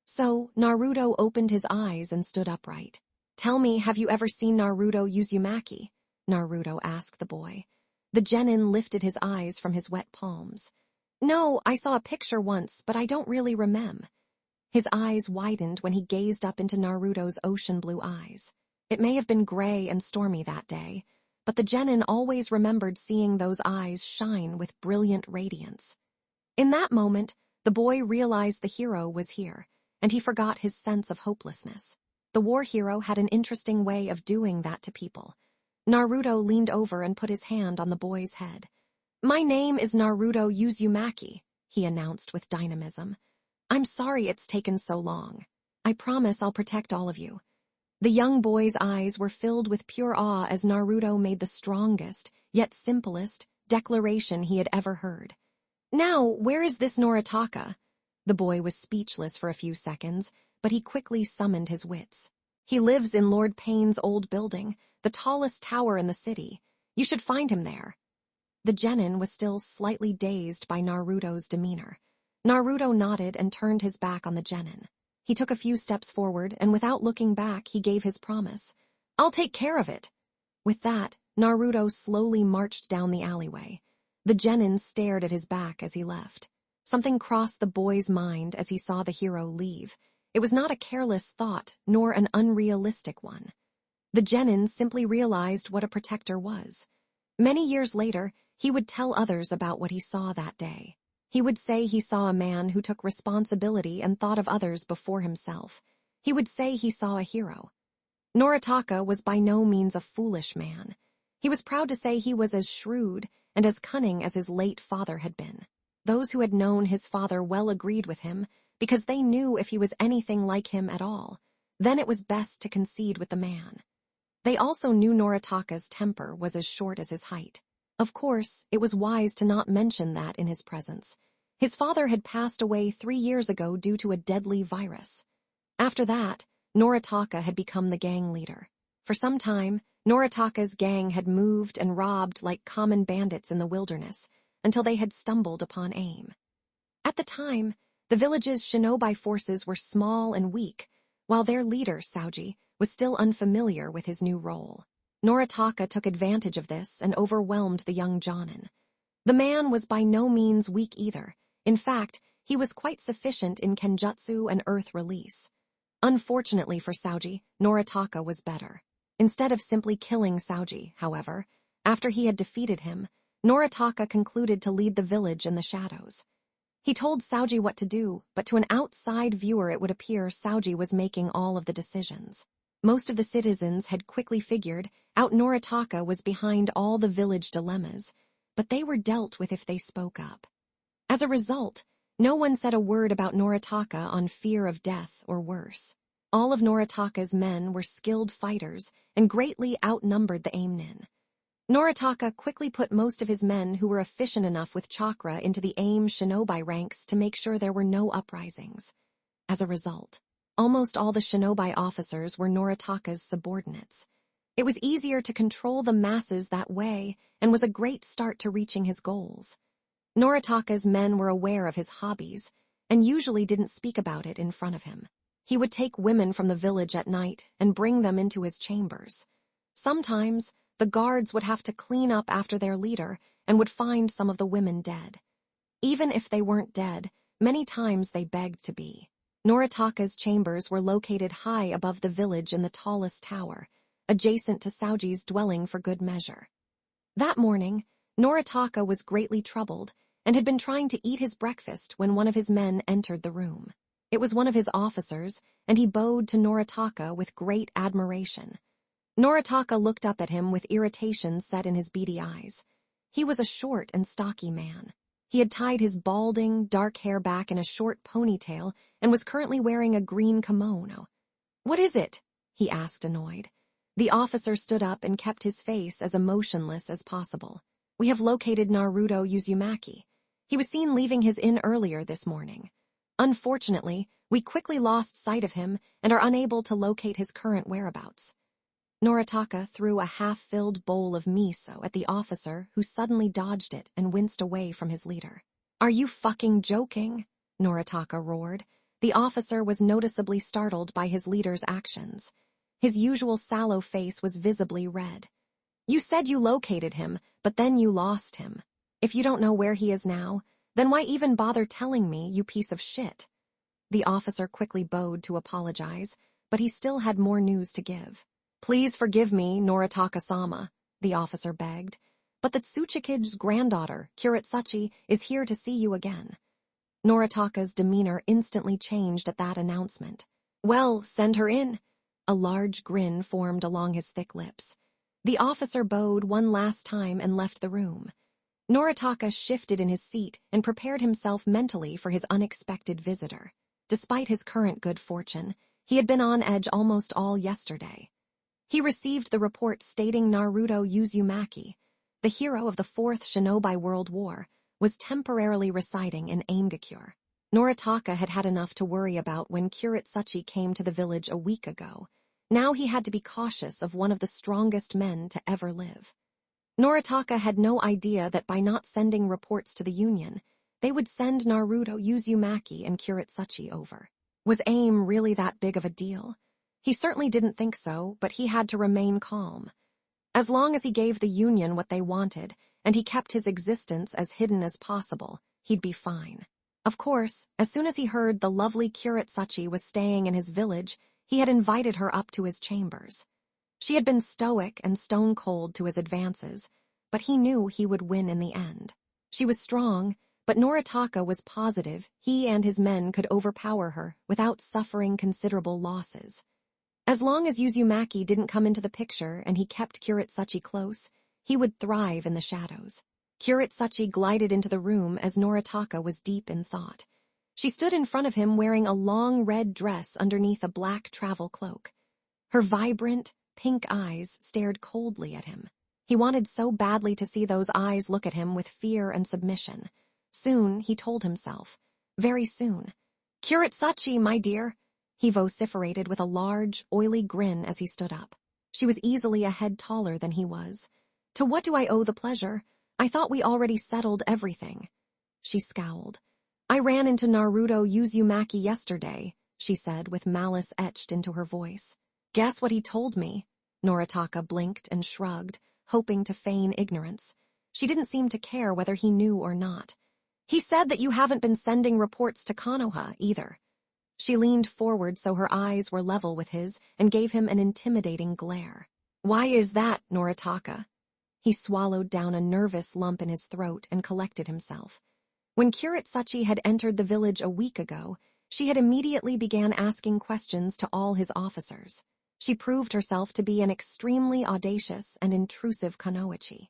So, Naruto opened his eyes and stood upright. Tell me, have you ever seen Naruto Uzumaki? Naruto asked the boy. The genin lifted his eyes from his wet palms. No, I saw a picture once, but I don't really remember. His eyes widened when he gazed up into Naruto's ocean blue eyes. It may have been gray and stormy that day, but the genin always remembered seeing those eyes shine with brilliant radiance. In that moment, the boy realized the hero was here, and he forgot his sense of hopelessness. The war hero had an interesting way of doing that to people. Naruto leaned over and put his hand on the boy's head. My name is Naruto Uzumaki, he announced with dynamism. I'm sorry it's taken so long. I promise I'll protect all of you. The young boy's eyes were filled with pure awe as Naruto made the strongest, yet simplest, declaration he had ever heard. Now, where is this Naruto? The boy was speechless for a few seconds, but he quickly summoned his wits. He lives in Lord Pain's old building, the tallest tower in the city. You should find him there. The genin was still slightly dazed by Naruto's demeanor. Naruto nodded and turned his back on the genin. He took a few steps forward, and without looking back, he gave his promise. I'll take care of it. With that, Naruto slowly marched down the alleyway. The genin stared at his back as he left. Something crossed the boy's mind as he saw the hero leave. It was not a careless thought, nor an unrealistic one. The genin simply realized what a protector was. Many years later, he would tell others about what he saw that day. He would say he saw a man who took responsibility and thought of others before himself. He would say he saw a hero. Naruto was by no means a foolish man. He was proud to say he was as shrewd and as cunning as his late father had been. Those who had known his father well agreed with him, because they knew if he was anything like him at all, then it was best to concede with the man. They also knew Naruto's temper was as short as his height. Of course, it was wise to not mention that in his presence. His father had passed away 3 years ago due to a deadly virus. After that, Naruto had become the gang leader. For some time, Naruto's gang had moved and robbed like common bandits in the wilderness, until they had stumbled upon AIM. At the time, the village's shinobi forces were small and weak, while their leader, Saoji, was still unfamiliar with his new role. Noritaka took advantage of this and overwhelmed the young Jonin. The man was by no means weak either. In fact, he was quite sufficient in Kenjutsu and Earth Release. Unfortunately for Saoji, Noritaka was better. Instead of simply killing Saoji, however, after he had defeated him, Noritaka concluded to lead the village in the shadows. He told Saoji what to do, but to an outside viewer it would appear Saoji was making all of the decisions. Most of the citizens had quickly figured out Noritaka was behind all the village dilemmas, but they were dealt with if they spoke up. As a result, no one said a word about Noritaka on fear of death or worse. All of Noritaka's men were skilled fighters and greatly outnumbered the Aim-nin. Noritaka quickly put most of his men who were efficient enough with chakra into the Aim Shinobi ranks to make sure there were no uprisings. As a result, almost all the Shinobi officers were Noritaka's subordinates. It was easier to control the masses that way and was a great start to reaching his goals. Noritaka's men were aware of his hobbies and usually didn't speak about it in front of him. He would take women from the village at night and bring them into his chambers. Sometimes, the guards would have to clean up after their leader and would find some of the women dead. Even if they weren't dead, many times they begged to be. Noritaka's chambers were located high above the village in the tallest tower, adjacent to Saoji's dwelling for good measure. That morning, Noritaka was greatly troubled and had been trying to eat his breakfast when one of his men entered the room. It was one of his officers, and he bowed to Noritaka with great admiration. Noritaka looked up at him with irritation set in his beady eyes. He was a short and stocky man. He had tied his balding, dark hair back in a short ponytail and was currently wearing a green kimono. "What is it?" he asked, annoyed. The officer stood up and kept his face as emotionless as possible. "We have located Naruto Uzumaki. He was seen leaving his inn earlier this morning. Unfortunately, we quickly lost sight of him and are unable to locate his current whereabouts." Noritaka threw a half-filled bowl of miso at the officer, who suddenly dodged it and winced away from his leader. "Are you fucking joking?" Noritaka roared. The officer was noticeably startled by his leader's actions. His usual sallow face was visibly red. "You said you located him, but then you lost him. If you don't know where he is now, then why even bother telling me, you piece of shit?" The officer quickly bowed to apologize, but he still had more news to give. "Please forgive me, Noritaka-sama," the officer begged, "but the Tsuchikige's granddaughter, Kurotsuchi, is here to see you again." Noritaka's demeanor instantly changed at that announcement. "Well, send her in." A large grin formed along his thick lips. The officer bowed one last time and left the room. Noritaka shifted in his seat and prepared himself mentally for his unexpected visitor. Despite his current good fortune, he had been on edge almost all yesterday. He received the report stating Naruto Uzumaki, the hero of the Fourth Shinobi World War, was temporarily residing in Aimgakure. Noritaka had had enough to worry about when Kurotsuchi came to the village a week ago. Now he had to be cautious of one of the strongest men to ever live. Noritaka had no idea that by not sending reports to the Union, they would send Naruto Uzumaki and Kurotsuchi over. Was AIM really that big of a deal? He certainly didn't think so, but he had to remain calm. As long as he gave the Union what they wanted, and he kept his existence as hidden as possible, he'd be fine. Of course, as soon as he heard the lovely Kurotsuchi was staying in his village, he had invited her up to his chambers. She had been stoic and stone-cold to his advances, but he knew he would win in the end. She was strong, but Noritaka was positive he and his men could overpower her without suffering considerable losses. As long as Uzumaki didn't come into the picture and he kept Kurotsuchi close, he would thrive in the shadows. Kurotsuchi glided into the room as Noritaka was deep in thought. She stood in front of him wearing a long red dress underneath a black travel cloak. Her vibrant, pink eyes stared coldly at him. He wanted so badly to see those eyes look at him with fear and submission. Soon, he told himself. Very soon. "Kurotsuchi, my dear," he vociferated with a large, oily grin as he stood up. She was easily a head taller than he was. "To what do I owe the pleasure? I thought we already settled everything." She scowled. "I ran into Naruto Uzumaki yesterday," she said with malice etched into her voice. "Guess what he told me?" Noritaka blinked and shrugged, hoping to feign ignorance. She didn't seem to care whether he knew or not. He said that you haven't been sending reports to Konoha, either. She leaned forward so her eyes were level with his and gave him an intimidating glare. Why is that, Noritaka? He swallowed down a nervous lump in his throat and collected himself. When Kurotsuchi had entered the village a week ago, she had immediately began asking questions to all his officers. She proved herself to be an extremely audacious and intrusive kunoichi.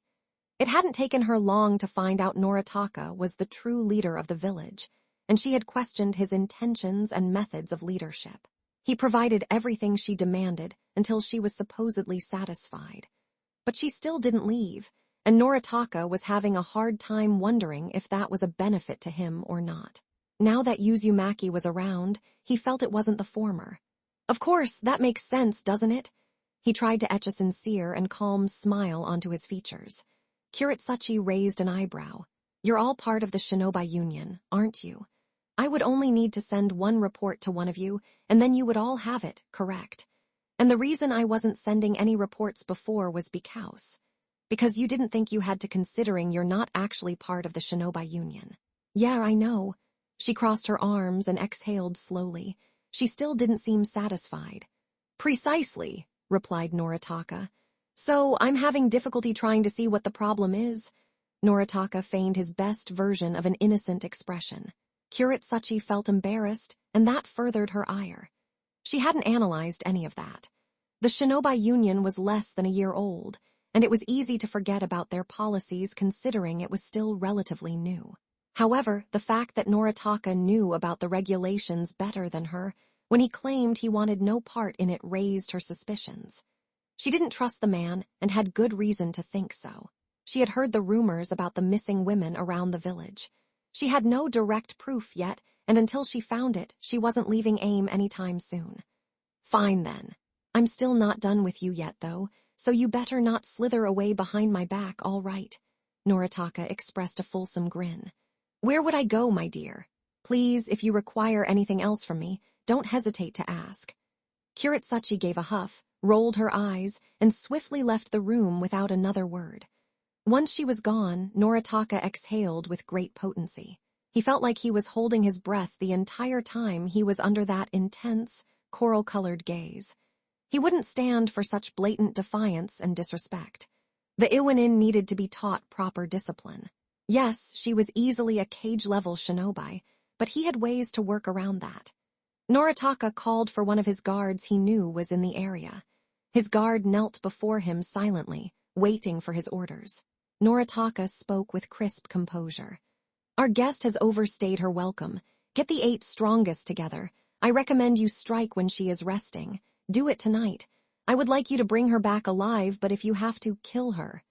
It hadn't taken her long to find out Noritaka was the true leader of the village, and she had questioned his intentions and methods of leadership. He provided everything she demanded until she was supposedly satisfied. But she still didn't leave, and Noritaka was having a hard time wondering if that was a benefit to him or not. Now that Uzumaki was around, he felt it wasn't the former. Of course, that makes sense, doesn't it? He tried to etch a sincere and calm smile onto his features. Kurotsuchi raised an eyebrow. You're all part of the Shinobi Union, aren't you? I would only need to send one report to one of you, and then you would all have it, correct? And the reason I wasn't sending any reports before was because you didn't think you had to, considering you're not actually part of the Shinobi Union. Yeah, I know. She crossed her arms and exhaled slowly. She still didn't seem satisfied. Precisely, replied Noritaka. So I'm having difficulty trying to see what the problem is. Noritaka feigned his best version of an innocent expression. Kurotsuchi felt embarrassed, and that furthered her ire. She hadn't analyzed any of that. The Shinobi Union was less than a year old, and it was easy to forget about their policies considering it was still relatively new. However, the fact that Noritaka knew about the regulations better than her, when he claimed he wanted no part in it, raised her suspicions. She didn't trust the man and had good reason to think so. She had heard the rumors about the missing women around the village. She had no direct proof yet, and until she found it, she wasn't leaving AIM anytime soon. Fine then. I'm still not done with you yet, though, so you better not slither away behind my back, all right? Noritaka expressed a fulsome grin. Where would I go, my dear? Please, if you require anything else from me, don't hesitate to ask. Kurotsuchi gave a huff, rolled her eyes, and swiftly left the room without another word. Once she was gone, Noritaka exhaled with great potency. He felt like he was holding his breath the entire time he was under that intense, coral-colored gaze. He wouldn't stand for such blatant defiance and disrespect. The Iwanin needed to be taught proper discipline. Yes, she was easily a cage-level shinobi, but he had ways to work around that. Noritaka called for one of his guards he knew was in the area. His guard knelt before him silently, waiting for his orders. Noritaka spoke with crisp composure. Our guest has overstayed her welcome. Get the 8 strongest together. I recommend you strike when she is resting. Do it tonight. I would like you to bring her back alive, but if you have to, kill her.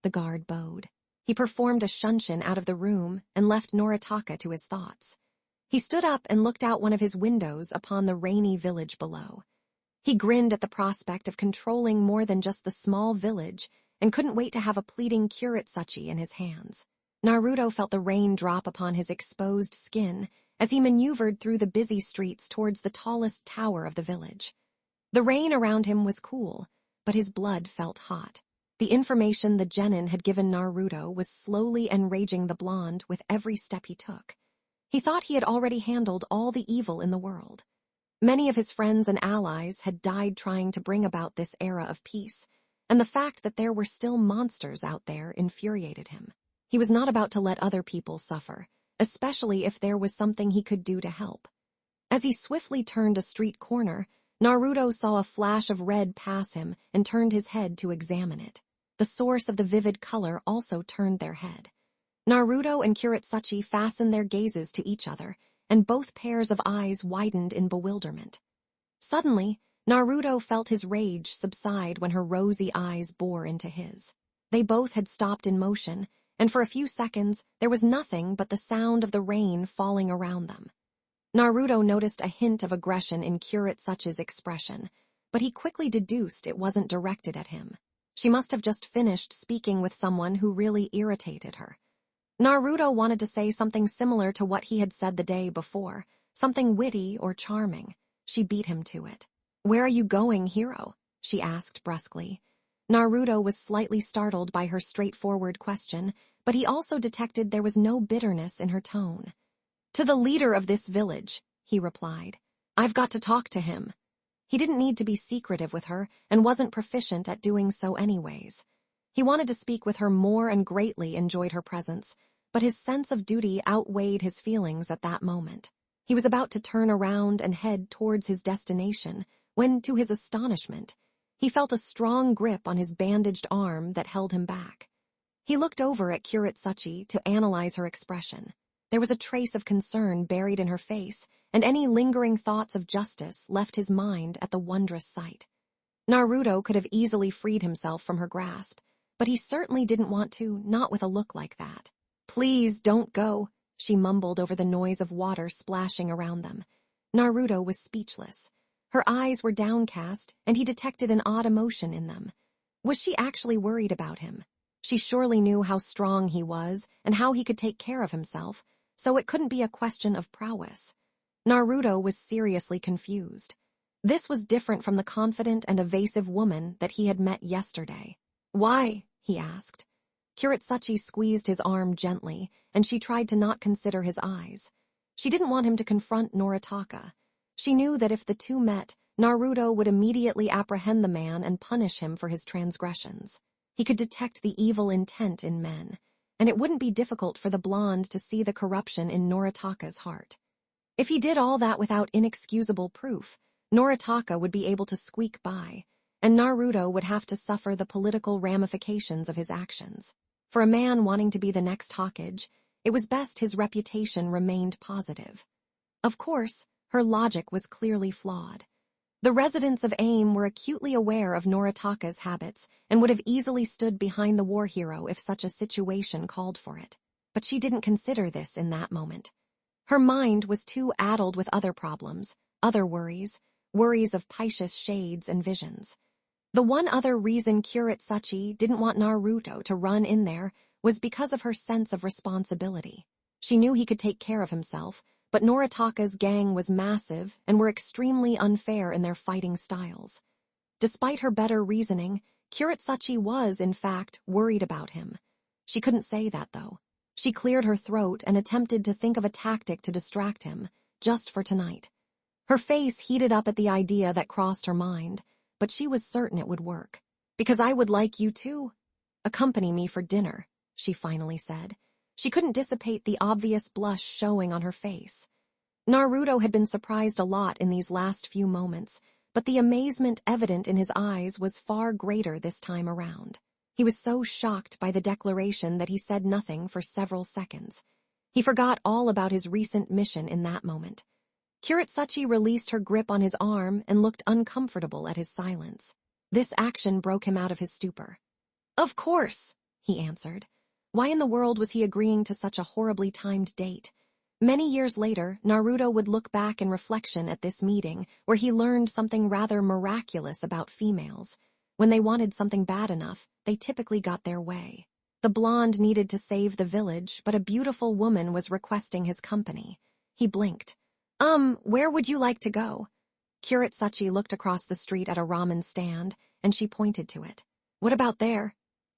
The guard bowed. He performed a shunshin out of the room and left Noritaka to his thoughts. He stood up and looked out one of his windows upon the rainy village below. He grinned at the prospect of controlling more than just the small village and couldn't wait to have a pleading Kurotsuchi in his hands. Naruto felt the rain drop upon his exposed skin as he maneuvered through the busy streets towards the tallest tower of the village. The rain around him was cool, but his blood felt hot. The information the genin had given Naruto was slowly enraging the blonde with every step he took. He thought he had already handled all the evil in the world. Many of his friends and allies had died trying to bring about this era of peace, and the fact that there were still monsters out there infuriated him. He was not about to let other people suffer, especially if there was something he could do to help. As he swiftly turned a street corner, Naruto saw a flash of red pass him and turned his head to examine it. The source of the vivid color also turned their head. Naruto and Kurotsuchi fastened their gazes to each other, and both pairs of eyes widened in bewilderment. Suddenly, Naruto felt his rage subside when her rosy eyes bore into his. They both had stopped in motion, and for a few seconds there was nothing but the sound of the rain falling around them. Naruto noticed a hint of aggression in Kurotsuchi's expression, but he quickly deduced it wasn't directed at him. She must have just finished speaking with someone who really irritated her. Naruto wanted to say something similar to what he had said the day before, something witty or charming. She beat him to it. Where are you going, hero? she asked brusquely. Naruto was slightly startled by her straightforward question, but he also detected there was no bitterness in her tone. To the leader of this village, he replied. I've got to talk to him. He didn't need to be secretive with her and wasn't proficient at doing so anyways. He wanted to speak with her more and greatly enjoyed her presence, but his sense of duty outweighed his feelings at that moment. He was about to turn around and head towards his destination when, to his astonishment, he felt a strong grip on his bandaged arm that held him back. He looked over at Kurotsuchi to analyze her expression. There was a trace of concern buried in her face, and any lingering thoughts of justice left his mind at the wondrous sight. Naruto could have easily freed himself from her grasp, but he certainly didn't want to, not with a look like that. Please don't go, she mumbled over the noise of water splashing around them. Naruto was speechless. Her eyes were downcast, and he detected an odd emotion in them. Was she actually worried about him? She surely knew how strong he was and how he could take care of himself, so it couldn't be a question of prowess. Naruto was seriously confused. This was different from the confident and evasive woman that he had met yesterday. Why? He asked. Kurotsuchi squeezed his arm gently, and she tried to not consider his eyes. She didn't want him to confront Noritaka. She knew that if the two met, Naruto would immediately apprehend the man and punish him for his transgressions. He could detect the evil intent in men, and it wouldn't be difficult for the blonde to see the corruption in Noritaka's heart. If he did all that without inexcusable proof, Noritaka would be able to squeak by, and Naruto would have to suffer the political ramifications of his actions. For a man wanting to be the next Hokage, it was best his reputation remained positive. Of course, her logic was clearly flawed. The residents of AIM were acutely aware of Noritaka's habits and would have easily stood behind the war hero if such a situation called for it. But she didn't consider this in that moment. Her mind was too addled with other problems, other worries of Paisha's shades and visions. The one other reason Kurotsuchi didn't want Naruto to run in there was because of her sense of responsibility. She knew he could take care of himself, but Noritaka's gang was massive and were extremely unfair in their fighting styles. Despite her better reasoning, Kurotsuchi was, in fact, worried about him. She couldn't say that, though. She cleared her throat and attempted to think of a tactic to distract him, just for tonight. Her face heated up at the idea that crossed her mind, but she was certain it would work. Because I would like you to accompany me for dinner, she finally said. She couldn't dissipate the obvious blush showing on her face. Naruto had been surprised a lot in these last few moments, but the amazement evident in his eyes was far greater this time around. He was so shocked by the declaration that he said nothing for several seconds. He forgot all about his recent mission in that moment. Kurotsuchi released her grip on his arm and looked uncomfortable at his silence. This action broke him out of his stupor. Of course, he answered. Why in the world was he agreeing to such a horribly timed date? Many years later, Naruto would look back in reflection at this meeting where he learned something rather miraculous about females. When they wanted something bad enough, they typically got their way. The blonde needed to save the village, but a beautiful woman was requesting his company. He blinked. Where would you like to go? Kurotsuchi looked across the street at a ramen stand, and she pointed to it. What about there?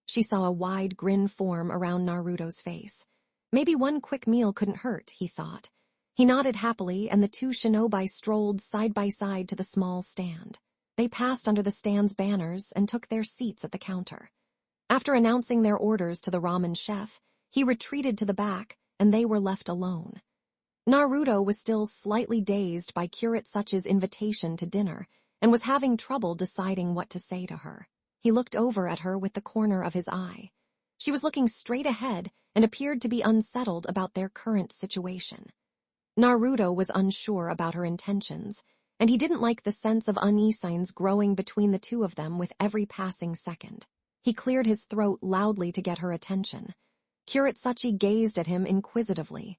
She saw a wide grin form around Naruto's face. Maybe one quick meal couldn't hurt, he thought. He nodded happily, and the two shinobi strolled side by side to the small stand. They passed under the stand's banners and took their seats at the counter. After announcing their orders to the ramen chef, he retreated to the back, and they were left alone. Naruto was still slightly dazed by Kurotsuchi's invitation to dinner and was having trouble deciding what to say to her. He looked over at her with the corner of his eye. She was looking straight ahead and appeared to be unsettled about their current situation. Naruto was unsure about her intentions, and he didn't like the sense of uneasiness growing between the two of them with every passing second. He cleared his throat loudly to get her attention. Kurotsuchi gazed at him inquisitively.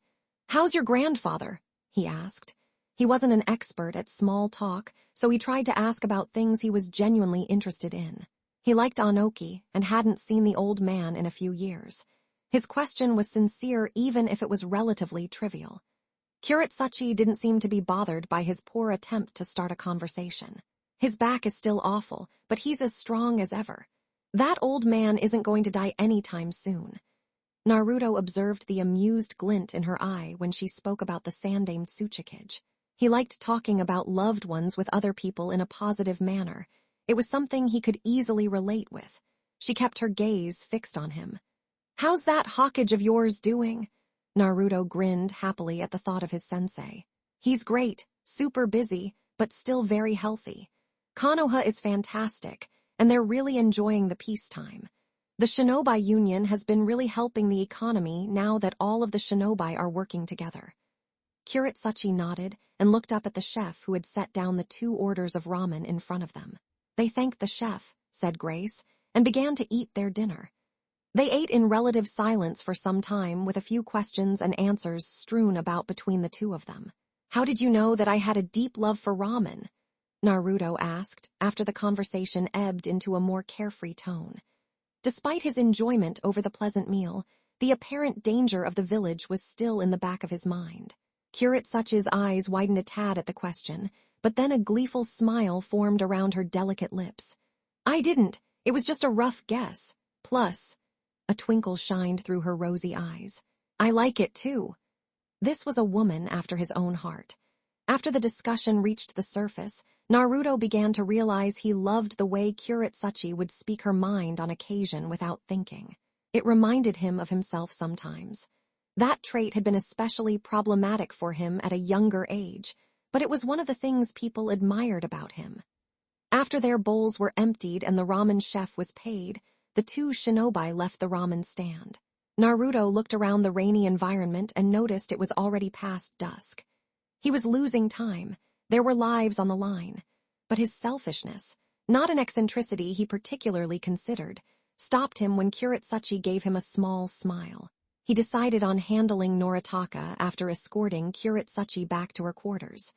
How's your grandfather? He asked. He wasn't an expert at small talk, so he tried to ask about things he was genuinely interested in. He liked Anoki and hadn't seen the old man in a few years. His question was sincere even if it was relatively trivial. Kurotsuchi didn't seem to be bothered by his poor attempt to start a conversation. His back is still awful, but he's as strong as ever. That old man isn't going to die anytime soon. Naruto observed the amused glint in her eye when she spoke about the Sandaime Tsuchikage. He liked talking about loved ones with other people in a positive manner. It was something he could easily relate with. She kept her gaze fixed on him. "How's that Hokage of yours doing?" Naruto grinned happily at the thought of his sensei. "He's great, super busy, but still very healthy. Konoha is fantastic, and they're really enjoying the peacetime. The Shinobi Union has been really helping the economy now that all of the Shinobi are working together." Kurotsuchi nodded and looked up at the chef who had set down the 2 orders of ramen in front of them. "They thanked the chef," said Grace, and began to eat their dinner. They ate in relative silence for some time, with a few questions and answers strewn about between the 2 of them. "How did you know that I had a deep love for ramen?" Naruto asked, after the conversation ebbed into a more carefree tone. Despite his enjoyment over the pleasant meal, the apparent danger of the village was still in the back of his mind. Kurotsuchi's eyes widened a tad at the question, but then a gleeful smile formed around her delicate lips. "I didn't. It was just a rough guess. Plus," a twinkle shined through her rosy eyes, "I like it too." This was a woman after his own heart. After the discussion reached the surface, Naruto began to realize he loved the way Kurotsuchi would speak her mind on occasion without thinking. It reminded him of himself sometimes. That trait had been especially problematic for him at a younger age, but it was one of the things people admired about him. After their bowls were emptied and the ramen chef was paid, the 2 shinobi left the ramen stand. Naruto looked around the rainy environment and noticed it was already past dusk. He was losing time. There were lives on the line. But his selfishness, not an eccentricity he particularly considered, stopped him when Kurotsuchi gave him a small smile. He decided on handling Noritaka after escorting Kurotsuchi back to her quarters.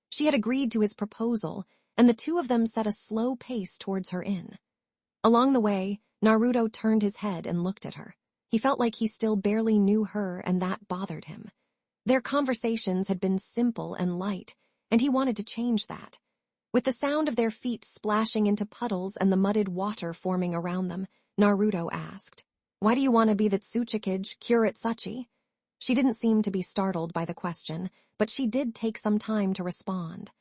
She had agreed to his proposal, and the 2 of them set a slow pace towards her inn. Along the way, Naruto turned his head and looked at her. He felt like he still barely knew her, and that bothered him. Their conversations had been simple and light, and he wanted to change that. With the sound of their feet splashing into puddles and the mudded water forming around them, Naruto asked, "Why do you want to be the Tsuchikage, Kurotsuchi?" She didn't seem to be startled by the question, but she did take some time to respond.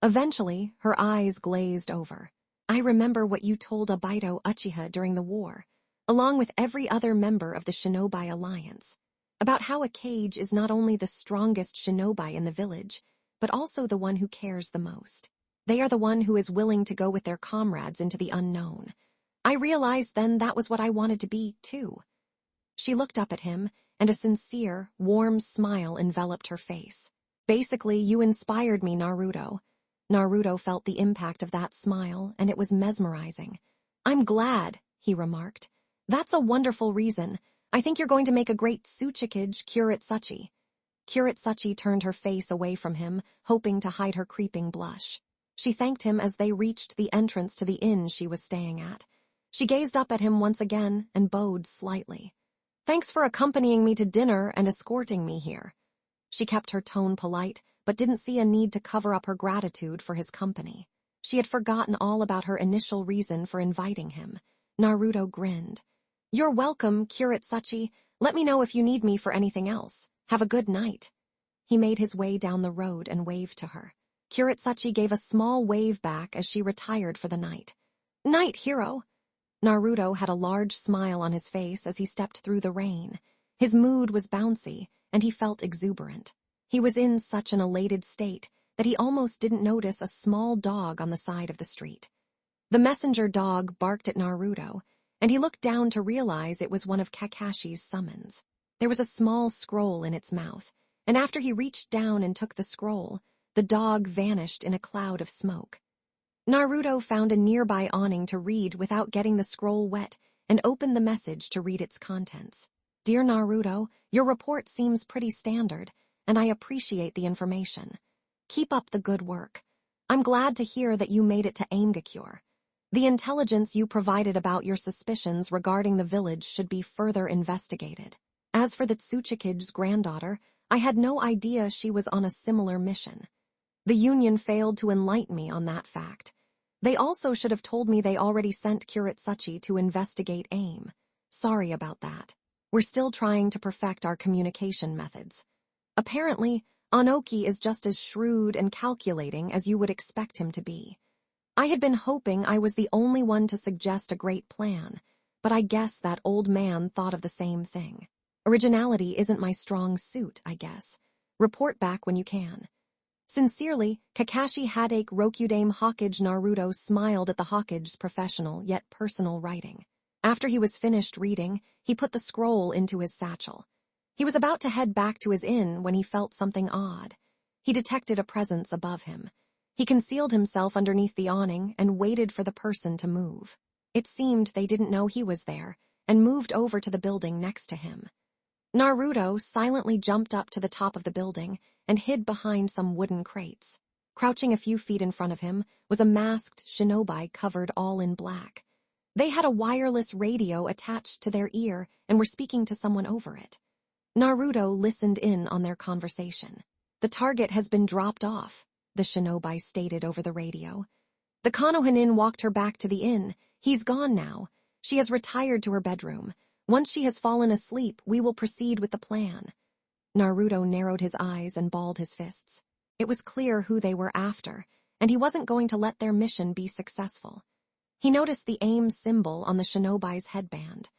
Eventually, her eyes glazed over. "I remember what you told Obito Uchiha during the war, along with every other member of the Shinobi Alliance, about how a Kage is not only the strongest Shinobi in the village, but also the one who cares the most. They are the one who is willing to go with their comrades into the unknown. I realized then that was what I wanted to be, too." She looked up at him, and a sincere, warm smile enveloped her face. "Basically, you inspired me, Naruto." Naruto felt the impact of that smile, and it was mesmerizing. "I'm glad," he remarked. "That's a wonderful reason. I think you're going to make a great Tsuchikage, Kurotsuchi." Kurotsuchi turned her face away from him, hoping to hide her creeping blush. She thanked him as they reached the entrance to the inn she was staying at. She gazed up at him once again and bowed slightly. "Thanks for accompanying me to dinner and escorting me here." She kept her tone polite, but didn't see a need to cover up her gratitude for his company. She had forgotten all about her initial reason for inviting him. Naruto grinned. "You're welcome, Kurotsuchi. Let me know if you need me for anything else. Have a good night." He made his way down the road and waved to her. Kurotsuchi gave a small wave back as she retired for the night. "Night, hero." Naruto had a large smile on his face as he stepped through the rain. His mood was bouncy, and he felt exuberant. He was in such an elated state that he almost didn't notice a small dog on the side of the street. The messenger dog barked at Naruto, and he looked down to realize it was one of Kakashi's summons. There was a small scroll in its mouth, and after he reached down and took the scroll, the dog vanished in a cloud of smoke. Naruto found a nearby awning to read without getting the scroll wet and opened the message to read its contents. "Dear Naruto, your report seems pretty standard, and I appreciate the information. Keep up the good work. I'm glad to hear that you made it to Aimgakure. The intelligence you provided about your suspicions regarding the village should be further investigated. As for the Tsuchikage's granddaughter, I had no idea she was on a similar mission. The Union failed to enlighten me on that fact. They also should have told me they already sent Kurotsuchi to investigate AIM. Sorry about that. We're still trying to perfect our communication methods. Apparently, Anoki is just as shrewd and calculating as you would expect him to be. I had been hoping I was the only one to suggest a great plan, but I guess that old man thought of the same thing. Originality isn't my strong suit, I guess. Report back when you can. Sincerely, Kakashi Hadake Rokudame Hokage Naruto smiled at the Hokage's professional yet personal writing. After he was finished reading, he put the scroll into his satchel. He was about to head back to his inn when he felt something odd. He detected a presence above him. He concealed himself underneath the awning and waited for the person to move. It seemed they didn't know he was there, and moved over to the building next to him. Naruto silently jumped up to the top of the building and hid behind some wooden crates. Crouching a few feet in front of him was a masked shinobi covered all in black. They had a wireless radio attached to their ear and were speaking to someone over it. Naruto listened in on their conversation. "The target has been dropped off," the shinobi stated over the radio. "The Konohinin walked her back to the inn. He's gone now. She has retired to her bedroom. Once she has fallen asleep, we will proceed with the plan." Naruto narrowed his eyes and balled his fists. It was clear who they were after, and he wasn't going to let their mission be successful. He noticed the AIM symbol on the shinobi's headband.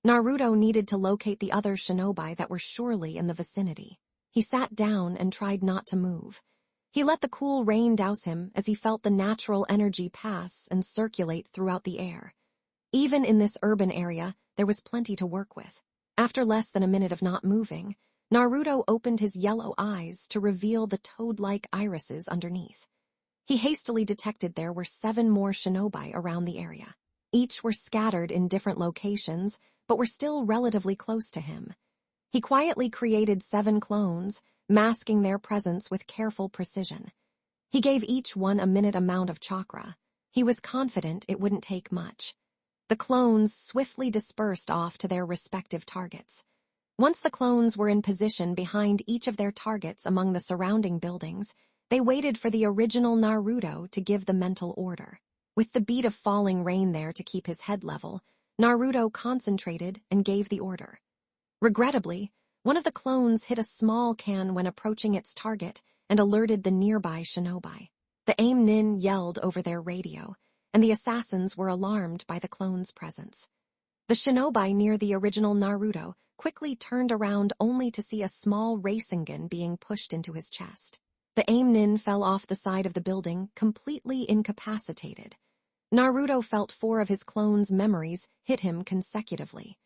Naruto needed to locate the other shinobi that were surely in the vicinity. He sat down and tried not to move. He let the cool rain douse him as he felt the natural energy pass and circulate throughout the air. Even in this urban area, there was plenty to work with. After less than a minute of not moving, Naruto opened his yellow eyes to reveal the toad-like irises underneath. He hastily detected there were 7 more shinobi around the area. Each were scattered in different locations, but were still relatively close to him. He quietly created 7 clones, masking their presence with careful precision. He gave each one a minute amount of chakra. He was confident it wouldn't take much. The clones swiftly dispersed off to their respective targets. Once the clones were in position behind each of their targets among the surrounding buildings, they waited for the original Naruto to give the mental order. With the beat of falling rain there to keep his head level, Naruto concentrated and gave the order. Regrettably, one of the clones hit a small can when approaching its target and alerted the nearby shinobi. The AIM nin yelled over their radio, and the assassins were alarmed by the clone's presence. The shinobi near the original Naruto quickly turned around only to see a small Rasengan being pushed into his chest. The AIM nin fell off the side of the building, completely incapacitated. Naruto felt 4 of his clones' memories hit him consecutively.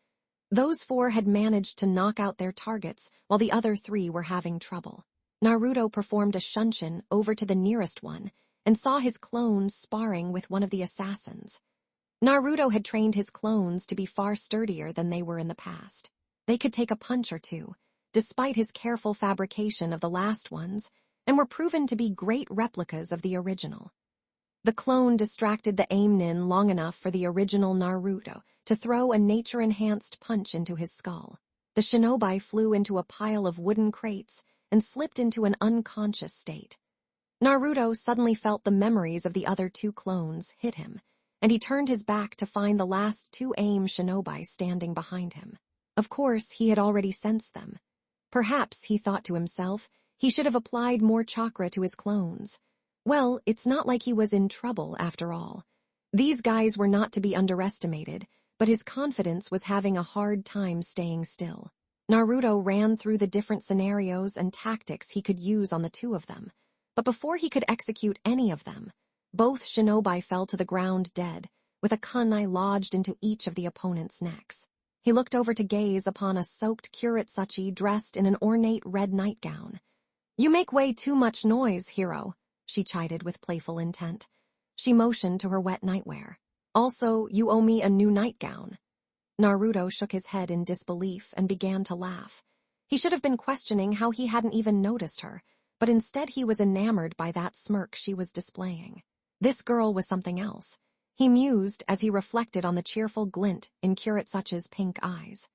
Those 4 had managed to knock out their targets, while the other 3 were having trouble. Naruto performed a shunshin over to the nearest one, and saw his clones sparring with one of the assassins. Naruto had trained his clones to be far sturdier than they were in the past. They could take a punch or two, despite his careful fabrication of the last ones, and were proven to be great replicas of the original. The clone distracted the AIM nin long enough for the original Naruto to throw a nature-enhanced punch into his skull. The shinobi flew into a pile of wooden crates and slipped into an unconscious state. Naruto suddenly felt the memories of the other 2 clones hit him, and he turned his back to find the last 2 AIM shinobi standing behind him. Of course, he had already sensed them. Perhaps, he thought to himself, he should have applied more chakra to his clones. Well, it's not like he was in trouble after all. These guys were not to be underestimated, but his confidence was having a hard time staying still. Naruto ran through the different scenarios and tactics he could use on the 2 of them, but before he could execute any of them, both shinobi fell to the ground dead, with a kunai lodged into each of the opponent's necks. He looked over to gaze upon a soaked Kurotsuchi dressed in an ornate red nightgown. "You make way too much noise, hero," she chided with playful intent. She motioned to her wet nightwear. "Also, you owe me a new nightgown." Naruto shook his head in disbelief and began to laugh. He should have been questioning how he hadn't even noticed her, but instead he was enamored by that smirk she was displaying. This girl was something else. He mused as he reflected on the cheerful glint in Kurotsuchi's pink eyes.